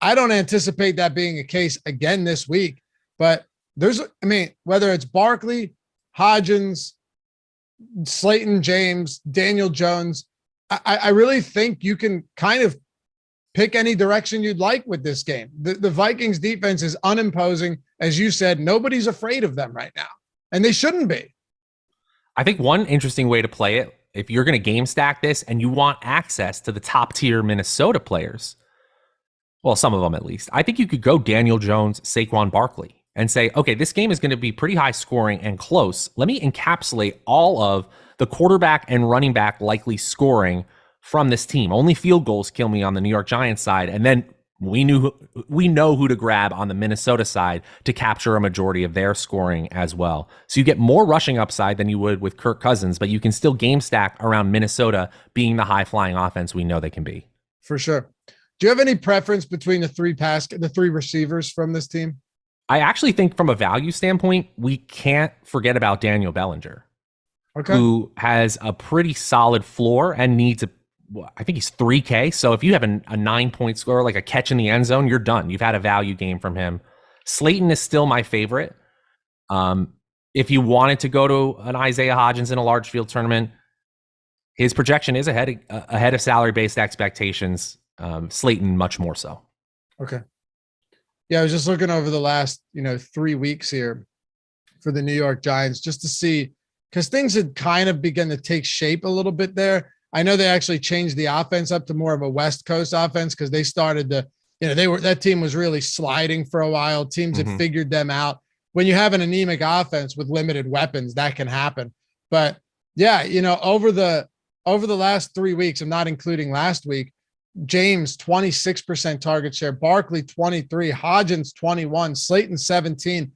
I don't anticipate that being a case again this week, but whether it's Barkley, Hodgins, Slayton, James, Daniel Jones, I really think you can kind of pick any direction you'd like with this game. The Vikings defense is unimposing. As you said, nobody's afraid of them right now, and they shouldn't be. I think one interesting way to play it, if you're going to game stack this and you want access to the top tier Minnesota players, well, some of them at least, I think you could go Daniel Jones, Saquon Barkley, and say, okay, this game is going to be pretty high scoring and close. Let me encapsulate all of the quarterback and running back likely scoring from this team. Only field goals kill me on the New York Giants side. And then we know who to grab on the Minnesota side to capture a majority of their scoring as well. So you get more rushing upside than you would with Kirk Cousins, but you can still game stack around Minnesota being the high flying offense we know they can be. For sure. Do you have any preference between the 3 receivers from this team? I actually think from a value standpoint, we can't forget about Daniel Bellinger, who has a pretty solid floor and needs I think he's 3K. So if you have a 9-point score, like a catch in the end zone, you're done. You've had a value game from him. Slayton is still my favorite. If you wanted to go to an Isaiah Hodgins in a large field tournament, his projection is ahead of salary-based expectations. Slayton much more so. Okay. Yeah, I was just looking over the last, 3 weeks here for the New York Giants just to see, because things had kind of begun to take shape a little bit there. I know they actually changed the offense up to more of a West Coast offense because they started to, that team was really sliding for a while. Teams had figured them out. When you have an anemic offense with limited weapons, that can happen. But yeah, over the last 3 weeks, I'm not including last week, James, 26% target share, Barkley, 23, Hodgins, 21, Slayton, 17.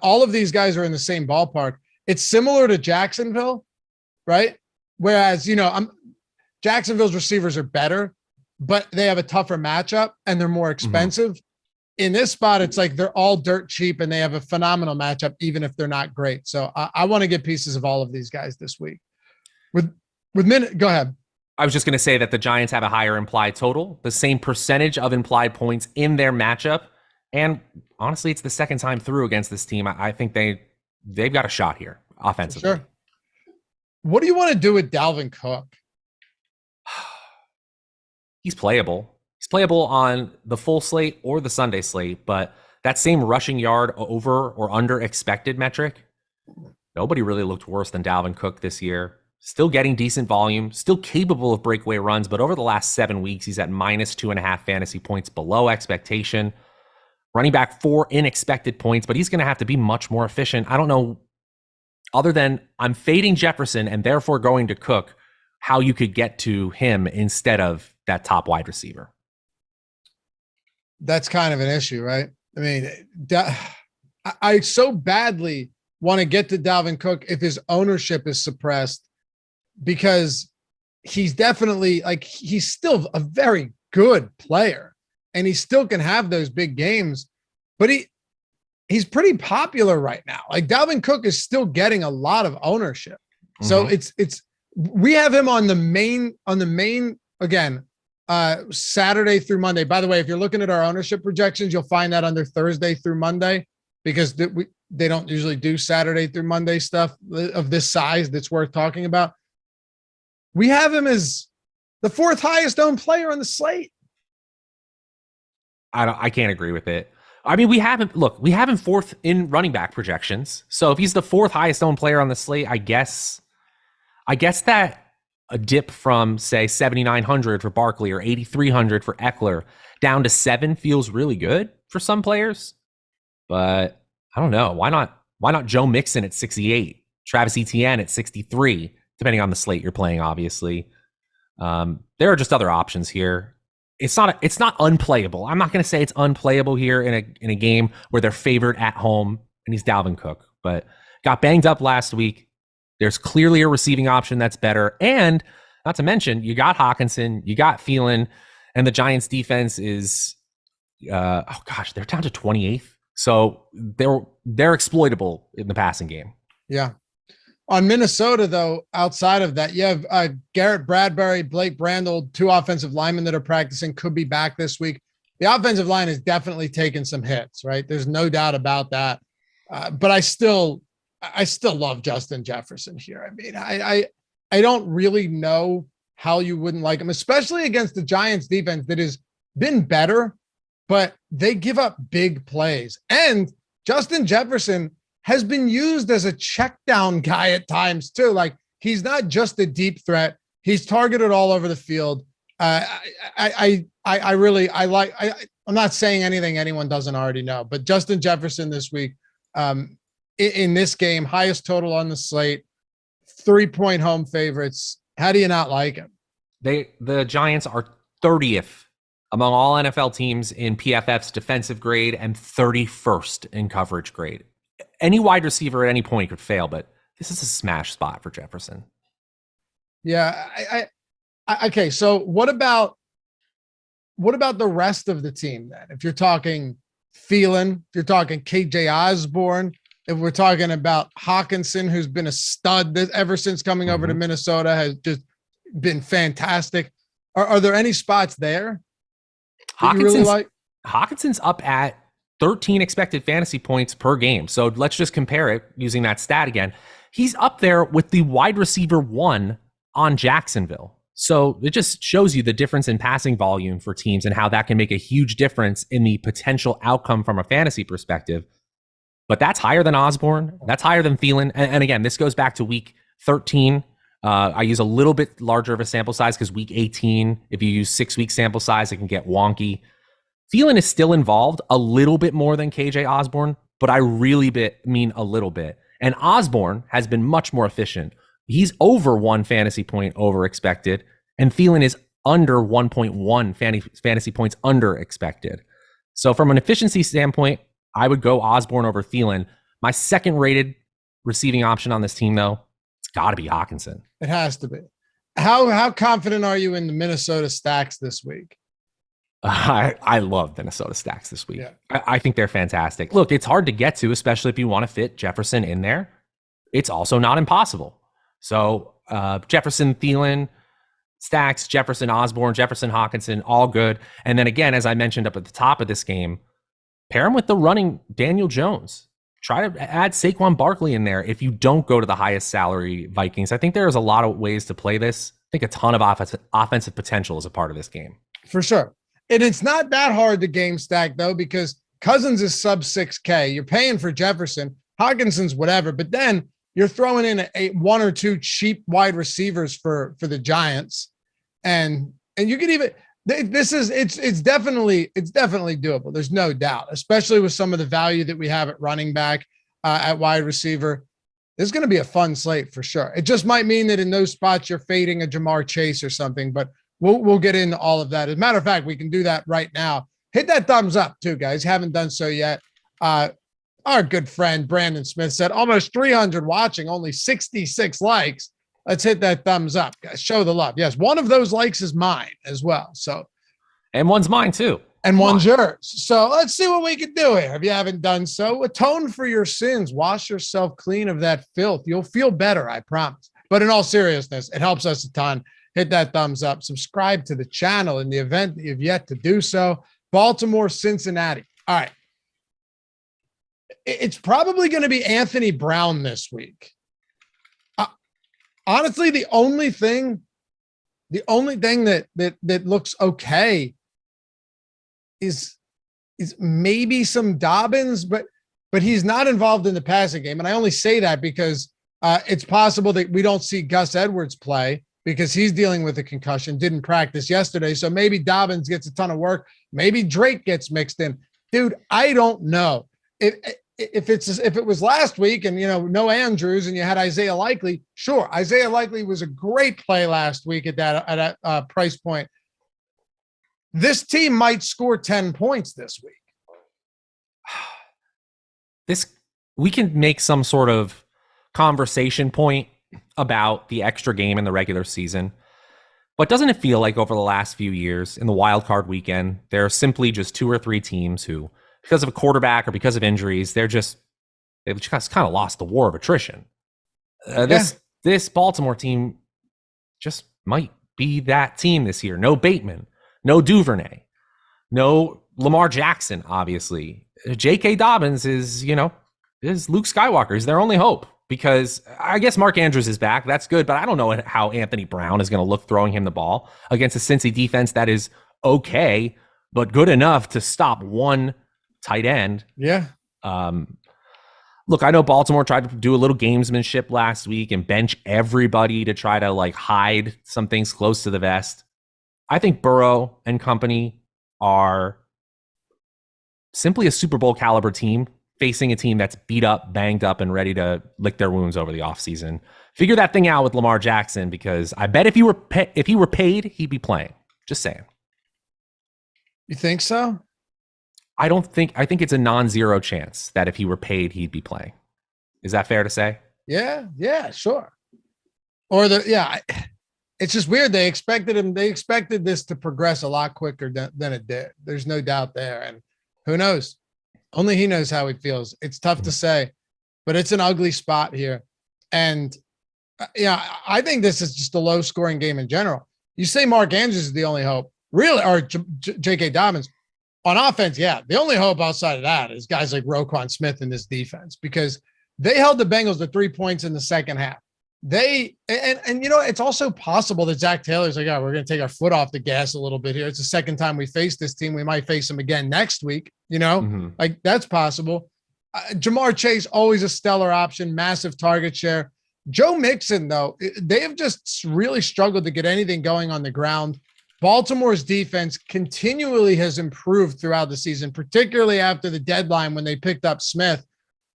All of these guys are in the same ballpark. It's similar to Jacksonville, right? Whereas, Jacksonville's receivers are better, but they have a tougher matchup and they're more expensive. In this spot, it's like they're all dirt cheap and they have a phenomenal matchup, even if they're not great. So I want to get pieces of all of these guys this week. Go ahead. I was just going to say that the Giants have a higher implied total, the same percentage of implied points in their matchup. And honestly, it's the second time through against this team. I think they've got a shot here offensively. Sure. What do you want to do with Dalvin Cook? He's playable. He's playable on the full slate or the Sunday slate, but that same rushing yard over or under expected metric, nobody really looked worse than Dalvin Cook this year. Still getting decent volume, still capable of breakaway runs, but over the last 7 weeks, he's at minus 2.5 fantasy points below expectation. Running back 4 in expected points, but he's going to have to be much more efficient. I don't know, other than I'm fading Jefferson and therefore going to Cook, how you could get to him instead of that top wide receiver. That's kind of an issue, right? I mean, I so badly want to get to Dalvin Cook if his ownership is suppressed, because he's definitely he's still a very good player and he still can have those big games, but he's pretty popular right now. Like Dalvin Cook is still getting a lot of ownership. So we have him on the main again, Saturday through Monday. By the way, if you're looking at our ownership projections, you'll find that under Thursday through Monday, because they don't usually do Saturday through Monday stuff of this size that's worth talking about. We have him as the fourth highest owned player on the slate. I can't agree with it. I mean, we have him fourth in running back projections. So if he's the fourth highest owned player on the slate, I guess that a dip from, say, 7,900 for Barkley or 8,300 for Eckler down to 7 feels really good for some players. But I don't know. Why not Joe Mixon at 68, Travis Etienne at 63, depending on the slate you're playing, obviously. There are just other options here. It's not unplayable. I'm not going to say it's unplayable here in a game where they're favored at home and he's Dalvin Cook, but got banged up last week. There's clearly a receiving option that's better. And not to mention, you got Hawkinson, you got Thielen, and the Giants defense is, they're down to 28th. So they're exploitable in the passing game. Yeah. On Minnesota, though, outside of that, you have Garrett Bradbury, Blake Brandel, 2 offensive linemen that are practicing, could be back this week. The offensive line has definitely taken some hits, right? There's no doubt about that. But I still love Justin Jefferson here. I mean, I don't really know how you wouldn't like him, especially against the Giants defense that has been better, but they give up big plays. And Justin Jefferson has been used as a check down guy at times too. Like, he's not just a deep threat. He's targeted all over the field. I'm not saying anything anyone doesn't already know, but Justin Jefferson this week, in this game, highest total on the slate, 3-point home favorites. How do you not like him? The Giants are 30th among all NFL teams in PFF's defensive grade and 31st in coverage grade. Any wide receiver at any point could fail, but this is a smash spot for Jefferson. Yeah. Okay. So what about the rest of the team then? If you're talking Thielen, if you're talking KJ Osborne, if we're talking about Hawkinson, who's been a stud ever since coming over to Minnesota, has just been fantastic. Are there any spots there that you really like? Hawkinson's up at 13 expected fantasy points per game. So let's just compare it using that stat again. He's up there with the wide receiver 1 on Jacksonville. So it just shows you the difference in passing volume for teams and how that can make a huge difference in the potential outcome from a fantasy perspective. But that's higher than Osborne. That's higher than Thielen. And again, this goes back to week 13. I use a little bit larger of a sample size because week 18, if you use 6-week sample size, it can get wonky. Thielen is still involved a little bit more than KJ Osborne, but I really mean a little bit. And Osborne has been much more efficient. He's over 1 fantasy point over expected, and Thielen is under 1.1 fantasy points under expected. So from an efficiency standpoint, I would go Osborne over Thielen. My second rated receiving option on this team, though, it's got to be Hawkinson. It has to be. How confident are you in the Minnesota stacks this week? I love Minnesota stacks this week. Yeah. I think they're fantastic. Look, it's hard to get to, especially if you want to fit Jefferson in there. It's also not impossible. So Jefferson, Thielen, stacks, Jefferson, Osborne, Jefferson, Hawkinson, all good. And then again, as I mentioned up at the top of this game, pair him with the running Daniel Jones. Try to add Saquon Barkley in there if you don't go to the highest salary Vikings. I think there's a lot of ways to play this. I think a ton of offensive potential is a part of this game. For sure. And it's not that hard to game stack, though, because Cousins is sub 6K. You're paying for Jefferson. Hawkinson's whatever. But then you're throwing in a 1 or 2 cheap wide receivers for the Giants. And you could even – it's definitely doable. There's no doubt, especially with some of the value that we have at running back, at wide receiver. This is going to be a fun slate for sure. It just might mean that in those spots you're fading a Jamar Chase or something, but we'll get into all of that. As a matter of fact, we can do that right now. Hit that thumbs up too, guys. Haven't done so yet. Our good friend Brandon Smith said almost 300 watching, only 66 likes. Let's hit that thumbs up, guys. Show the love. Yes, one of those likes is mine as well. So, and one's mine too. And one's yours. So let's see what we can do here. If you haven't done so, atone for your sins. Wash yourself clean of that filth. You'll feel better, I promise. But in all seriousness, it helps us a ton. Hit that thumbs up. Subscribe to the channel in the event that you've yet to do so. Baltimore, Cincinnati. All right. It's probably going to be Anthony Brown this week. Honestly, the only thing that looks okay is maybe some Dobbins, but he's not involved in the passing game. And I only say that because it's possible that we don't see Gus Edwards play because he's dealing with a concussion, didn't practice yesterday. So maybe Dobbins gets a ton of work. Maybe Drake gets mixed in. Dude, I don't know. If it was last week and, no Andrews and you had Isaiah Likely, sure. Isaiah Likely was a great play last week at that price point. This team might score 10 points this week. We can make some sort of conversation point about the extra game in the regular season, but doesn't it feel like over the last few years in the wild card weekend, there are simply just 2 or 3 teams who, because of a quarterback or because of injuries, they've just kind of lost the war of attrition. This Baltimore team just might be that team this year. No Bateman. No Duvernay, no Lamar Jackson, obviously. J.K. Dobbins is Luke Skywalker. He's their only hope because I guess Mark Andrews is back. That's good, but I don't know how Anthony Brown is going to look throwing him the ball against a Cincy defense that is okay, but good enough to stop one tight end. Yeah. Look, I know Baltimore tried to do a little gamesmanship last week and bench everybody to try to hide some things close to the vest. I think Burrow and company are simply a Super Bowl caliber team facing a team that's beat up, banged up, and ready to lick their wounds over the offseason. Figure that thing out with Lamar Jackson because I bet if he were paid, he'd be playing. Just saying. You think so? I think it's a non-zero chance that if he were paid, he'd be playing. Is that fair to say? Yeah, sure. It's just weird. They expected this to progress a lot quicker than it did. There's no doubt there. And who knows? Only he knows how he feels. It's tough to say, but it's an ugly spot here. And I think this is just a low scoring game in general. You say Mark Andrews is the only hope, really, or J.K. Dobbins on offense. Yeah. The only hope outside of that is guys like Roquan Smith in this defense because they held the Bengals to 3 points in the second half. It's also possible that Zach Taylor's like, we're going to take our foot off the gas a little bit here. It's the second time we face this team. We might face them again next week. That's possible. Jamar Chase, always a stellar option, massive target share. Joe Mixon, though, they have just really struggled to get anything going on the ground. Baltimore's defense continually has improved throughout the season, particularly after the deadline when they picked up Smith.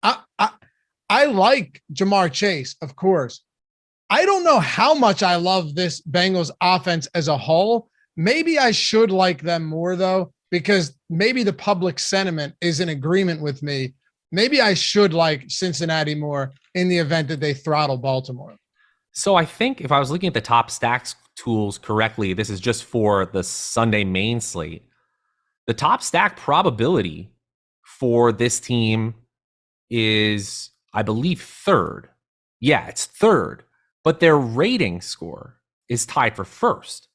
I like Jamar Chase, of course. I don't know how much I love this Bengals offense as a whole. Maybe I should like them more, though, because maybe the public sentiment is in agreement with me. Maybe I should like Cincinnati more in the event that they throttle Baltimore. So I think if I was looking at the top stacks tools correctly, this is just for the Sunday main slate. The top stack probability for this team is, I believe, third. Yeah, it's third. But their rating score is tied for first.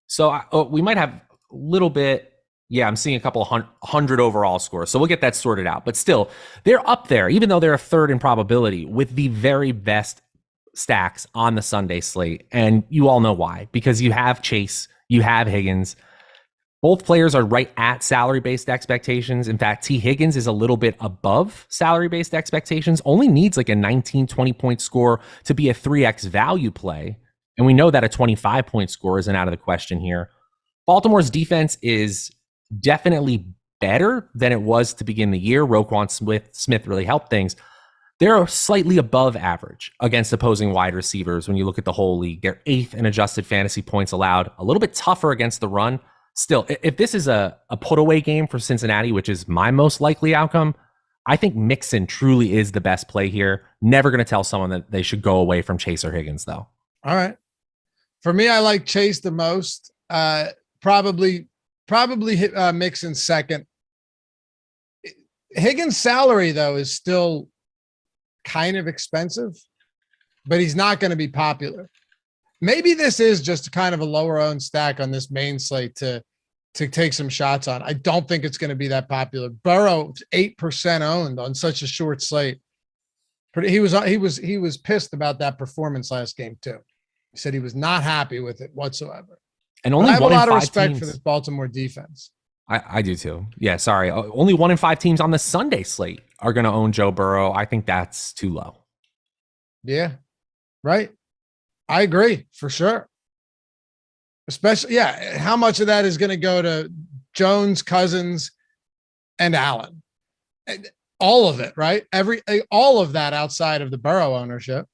So we might have a little bit. Yeah, I'm seeing a couple 100 overall scores. So we'll get that sorted out. But still, they're up there, even though they're a third in probability, with the very best stacks on the Sunday slate. And you all know why. Because you have Chase, you have Higgins. Both players are right at salary-based expectations. In fact, T. Higgins is a little bit above salary-based expectations, only needs like a 19, 20-point score to be a 3x value play. And we know that a 25-point score isn't out of the question here. Baltimore's defense is definitely better than it was to begin the year. Roquan Smith really helped things. They're slightly above average against opposing wide receivers when you look at the whole league. They're 8th in adjusted fantasy points allowed, a little bit tougher against the run. Still, if this is a put-away game for Cincinnati, which is my most likely outcome, I think Mixon truly is the best play here. Never going to tell someone that they should go away from Chase or Higgins, though. All right. For me, I like Chase the most. Probably hit Mixon second. Higgins' salary, though, is still kind of expensive, but he's not going to be popular. Maybe this is just kind of a lower owned stack on this main slate to take some shots on. I don't think it's going to be that popular. Burrow 8% owned on such a short slate. He was pissed about that performance last game too. He said he was not happy with it whatsoever. And only I have a lot of respect teams for this Baltimore defense. I do too. Yeah, sorry. Only 1 in 5 teams on the Sunday slate are going to own Joe Burrow. I think that's too low. Yeah, right. I agree for sure. Especially, yeah. How much of that is going to go to Jones, Cousins, and Allen? All of it, right? All of that outside of the Burrow ownership.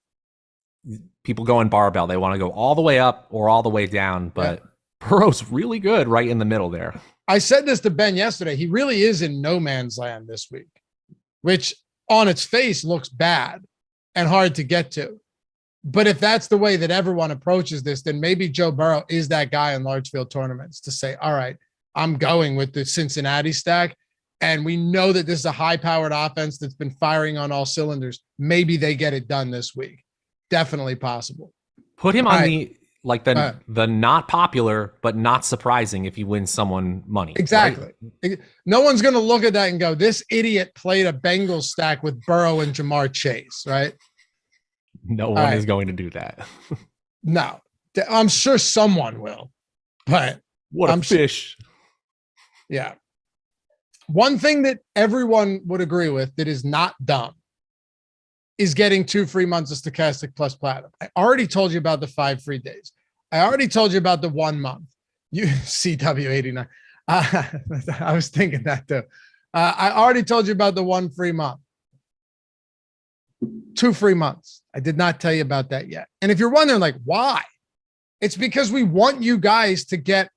People go in barbell. They want to go all the way up or all the way down, but Burrow's really good right in the middle there. I said this to Ben yesterday. He really is in no man's land this week, which on its face looks bad and hard to get to. But if that's the way that everyone approaches this, then maybe Joe Burrow is that guy in large field tournaments to say, all right, I'm going with the Cincinnati stack. And we know that this is a high-powered offense that's been firing on all cylinders. Maybe they get it done this week. Definitely possible. Put him on the not popular, but not surprising if you win someone money. Exactly. Right? No one's going to look at that and go, this idiot played a Bengals stack with Burrow and Jamar Chase, right? No one is going to do that. No. I'm sure someone will, but what a fish. Yeah. One thing that everyone would agree with that is not dumb is getting 2 free months of Stokastic plus Platinum. I already told you about the 5 free days. I already told you about the 1 month. You CW89. I was thinking that too. I already told you about the 1 free month. 2 free months. I did not tell you about that yet. And if you're wondering, like, why? It's because we want you guys to get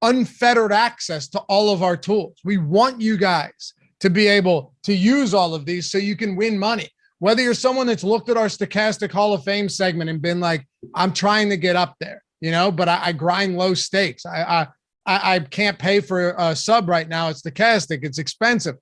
unfettered access to all of our tools. We want you guys to be able to use all of these so you can win money. Whether you're someone that's looked at our Stokastic Hall of Fame segment and been like, I'm trying to get up there, but I grind low stakes. I can't pay for a sub right now. It's Stokastic. It's expensive.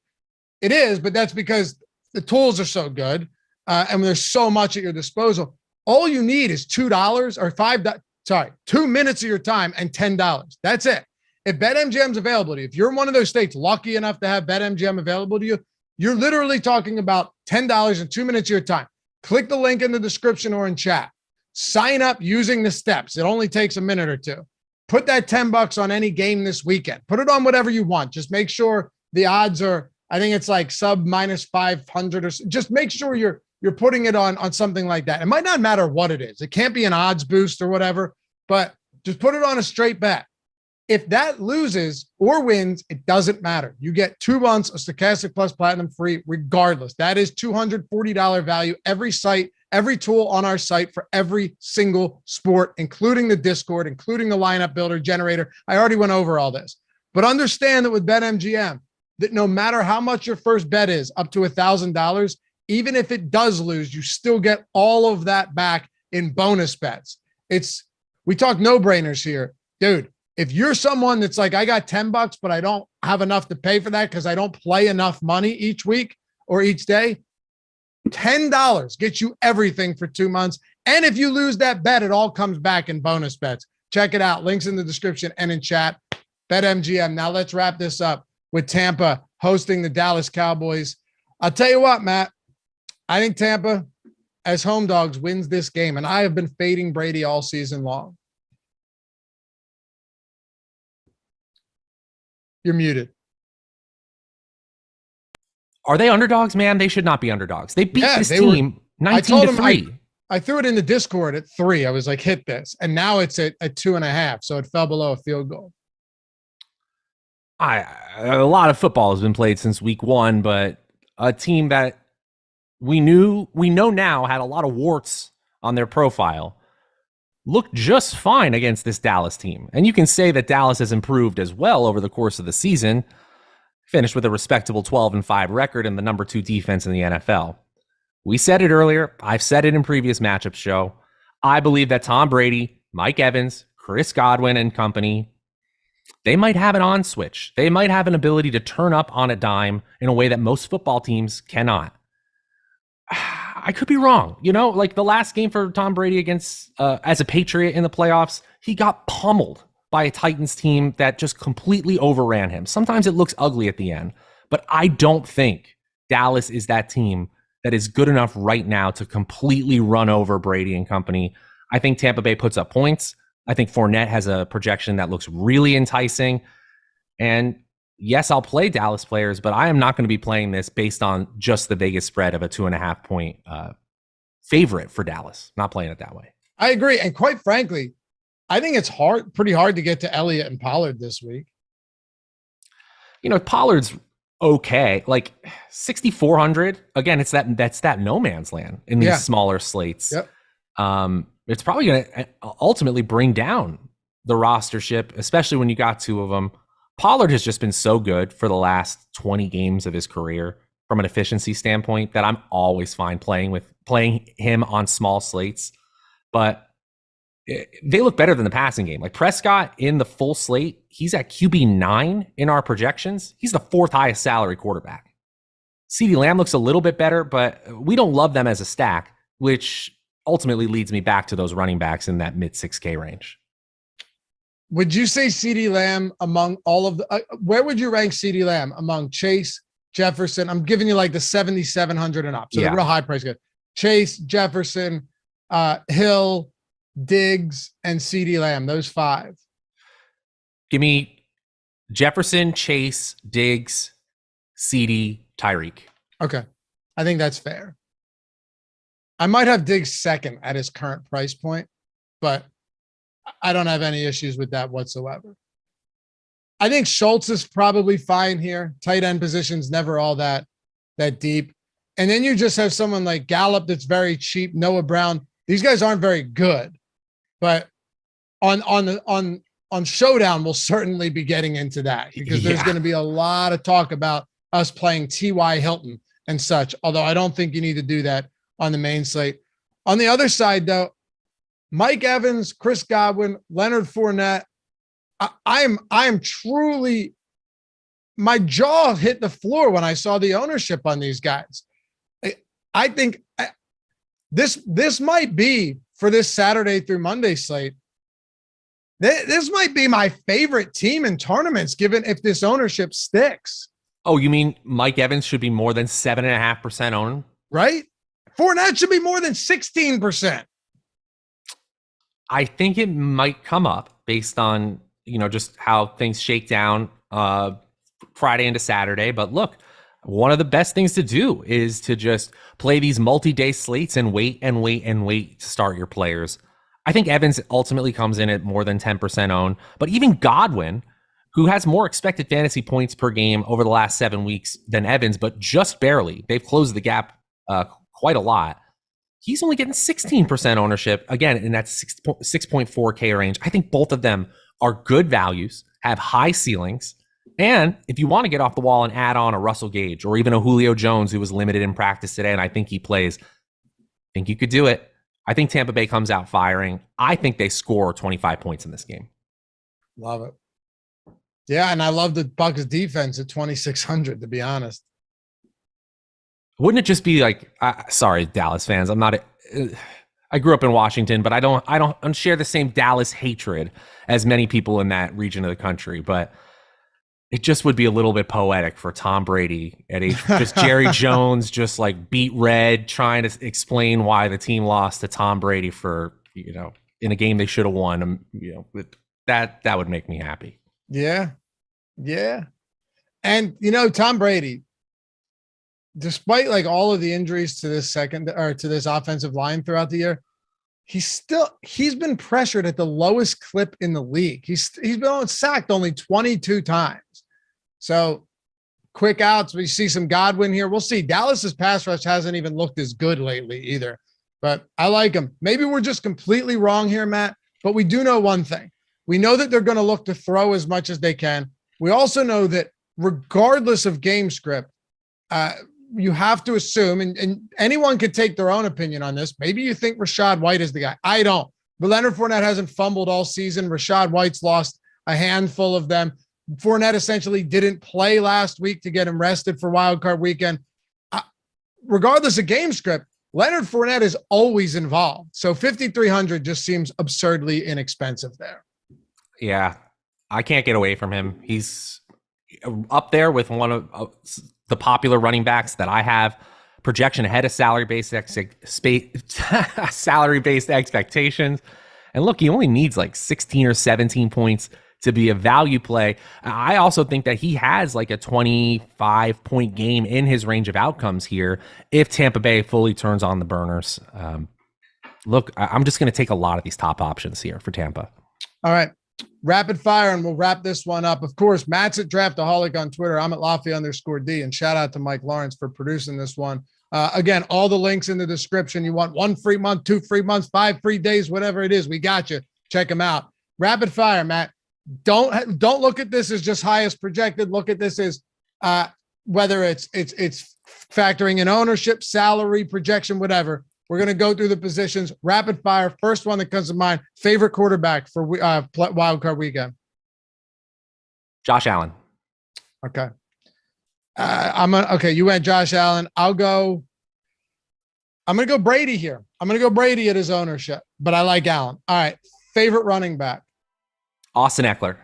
It is, but that's because the tools are so good. And there's so much at your disposal. All you need is $2 or 2 minutes of your time and $10. That's it. If BetMGM's available to you, if you're in one of those states lucky enough to have BetMGM available to you, you're literally talking about $10 and 2 minutes of your time. Click the link in the description or in chat. Sign up using the steps. It only takes a minute or two. Put that $10 on any game this weekend. Put it on whatever you want. Just make sure the odds are, I think it's like sub minus 500 or so. Just make sure you're putting it on something like that. It might not matter what it is. It can't be an odds boost or whatever, but just put it on a straight bet. If that loses or wins, it doesn't matter. You get 2 months of Stokastic Plus Platinum free regardless. That is $240 value every site, every tool on our site for every single sport, including the Discord, including the lineup builder generator. I already went over all this, but understand that with BetMGM, that no matter how much your first bet is, up to $1,000, even if it does lose, you still get all of that back in bonus bets. We talk no-brainers here. Dude, if you're someone that's like, I got $10, but I don't have enough to pay for that because I don't play enough money each week or each day, $10 gets you everything for 2 months. And if you lose that bet, it all comes back in bonus bets. Check it out. Links in the description and in chat. BetMGM. Now let's wrap this up with Tampa hosting the Dallas Cowboys. I'll tell you what, Matt, I think Tampa as home dogs wins this game. And I have been fading Brady all season long. You're muted. Are they underdogs, man? They should not be underdogs. They beat this team 19-3. I threw it in the Discord at 3. I was like, hit this. And now it's at 2.5. So it fell below a field goal. A lot of football has been played since week 1, but a team that we know now had a lot of warts on their profile, looked just fine against this Dallas team. And you can say that Dallas has improved as well over the course of the season, finished with a respectable 12-5 record and the number 2 defense in the NFL. We said it earlier. I've said it in previous matchup show. I believe that Tom Brady, Mike Evans, Chris Godwin and company, they might have an on switch. They might have an ability to turn up on a dime in a way that most football teams cannot. I could be wrong. Like the last game for Tom Brady against as a Patriot in the playoffs, he got pummeled by a Titans team that just completely overran him. Sometimes it looks ugly at the end, but I don't think Dallas is that team that is good enough right now to completely run over Brady and company. I think Tampa Bay puts up points. I think Fournette has a projection that looks really enticing. And yes, I'll play Dallas players, but I am not going to be playing this based on just the Vegas spread of a 2.5 point favorite for Dallas. Not playing it that way. I agree. And quite frankly, I think it's pretty hard to get to Elliott and Pollard this week. Pollard's okay. Like 6,400. Again, that's that no man's land in these smaller slates. Yep. It's probably going to ultimately bring down the rostership, especially when you got 2 of them. Pollard has just been so good for the last 20 games of his career from an efficiency standpoint that I'm always fine playing him on small slates. But they look better than the passing game. Like Prescott in the full slate, he's at QB9 in our projections. He's the 4th highest salary quarterback. CeeDee Lamb looks a little bit better, but we don't love them as a stack, which ultimately leads me back to those running backs in that mid 6K range. Would you say CeeDee Lamb among all of the, where would you rank CeeDee Lamb among Chase, Jefferson? I'm giving you like the 7,700 and up. So the real high price guys. Chase, Jefferson, Hill, Diggs, and CeeDee Lamb, those 5. Give me Jefferson, Chase, Diggs, CeeDee, Tyreek. Okay. I think that's fair. I might have Diggs second at his current price point, but I don't have any issues with that whatsoever. I think Schultz is probably fine here. Tight end position's never all that deep. And then you just have someone like Gallup that's very cheap, Noah Brown. These guys aren't very good, but on Showdown, we'll certainly be getting into that because there's going to be a lot of talk about us playing T.Y. Hilton and such, although I don't think you need to do that on the main slate. On the other side, though, Mike Evans, Chris Godwin, Leonard Fournette, I am truly, my jaw hit the floor when I saw the ownership on these guys. I think this might be for this Saturday through Monday slate. This might be my favorite team in tournaments, given if this ownership sticks. Oh, you mean Mike Evans should be more than 7.5% owned? Right? Fournette should be more than 16%. I think it might come up based on, just how things shake down Friday into Saturday. But look, one of the best things to do is to just play these multi-day slates and wait to start your players. I think Evans ultimately comes in at more than 10% owned, but even Godwin, who has more expected fantasy points per game over the last 7 weeks than Evans, but just barely. They've closed the gap quite a lot. He's only getting 16% ownership, again, in that 6.4K range. I think both of them are good values, have high ceilings. And if you want to get off the wall and add on a Russell Gage or even a Julio Jones who was limited in practice today, and I think he plays, I think you could do it. I think Tampa Bay comes out firing. I think they score 25 points in this game. Love it. Yeah, and I love the Bucs defense at 2,600, to be honest. Wouldn't it just be like, sorry, Dallas fans, I grew up in Washington, but I don't share the same Dallas hatred as many people in that region of the country, but it just would be a little bit poetic for Tom Brady at age, just Jerry Jones, just like beat red, trying to explain why the team lost to Tom Brady for, in a game they should have won. That would make me happy. Yeah. Yeah. And, Tom Brady, despite like all of the injuries to this to this offensive line throughout the year, he's been pressured at the lowest clip in the league. He's been sacked only 22 times. So quick outs. We see some Godwin here. We'll see. Dallas's pass rush hasn't even looked as good lately either, but I like him. Maybe we're just completely wrong here, Matt, but we do know one thing. We know that they're going to look to throw as much as they can. We also know that regardless of game script, you have to assume, and anyone could take their own opinion on this. Maybe you think Rachaad White is the guy. I don't. But Leonard Fournette hasn't fumbled all season. Rachaad White's lost a handful of them. Fournette essentially didn't play last week to get him rested for Wild Card Weekend. Regardless of game script, Leonard Fournette is always involved. So 5,300 just seems absurdly inexpensive there. Yeah, I can't get away from him. He's up there with one of the popular running backs that I have. Projection ahead of salary-based expectations. And look, he only needs like 16 or 17 points to be a value play. I also think that he has like a 25-point game in his range of outcomes here if Tampa Bay fully turns on the burners. Look, I'm just going to take a lot of these top options here for Tampa. All right. Rapid fire, and we'll wrap this one up. Of course, Matt's at Draftaholic on Twitter. I'm at Lafay_D, and shout out to Mike Lawrence for producing this one. Again, all the links in the description. You want 1 free month, 2 free months, 5 free days, whatever it is, we got you. Check them out. Rapid fire, Matt. Don't look at this as just highest projected. Look at this as whether it's factoring in ownership, salary, projection, whatever. We're going to go through the positions. Rapid fire. First one that comes to mind. Favorite quarterback for Wild Card Weekend. Josh Allen. Okay. Okay. You went Josh Allen. I'm going to go Brady here. I'm going to go Brady at his ownership, but I like Allen. All right. Favorite running back. Austin Eckler.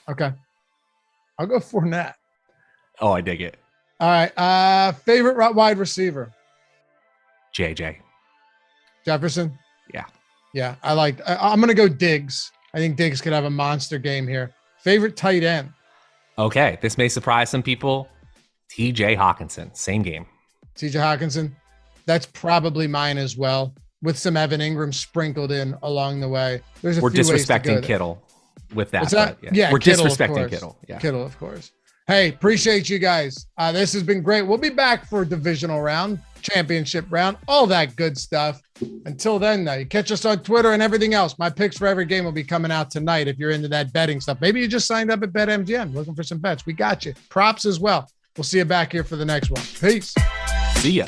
Okay. I'll go Fournette. Oh, I dig it. All right. Favorite wide receiver. JJ. Jefferson. Yeah. I'm going to go Diggs. I think Diggs could have a monster game here. Favorite tight end. Okay. This may surprise some people. TJ Hawkinson. Same game. TJ Hawkinson. That's probably mine as well, with some Evan Ingram sprinkled in along the way. We're disrespecting Kittle with that. Yeah, we're Kittle, disrespecting Kittle. Yeah. Kittle, of course. Hey, appreciate you guys. This has been great. We'll be back for divisional round, championship round, all that good stuff. Until then, though, you catch us on Twitter and everything else. My picks for every game will be coming out tonight if you're into that betting stuff. Maybe you just signed up at BetMGM looking for some bets. We got you. Props as well. We'll see you back here for the next one. Peace. See ya.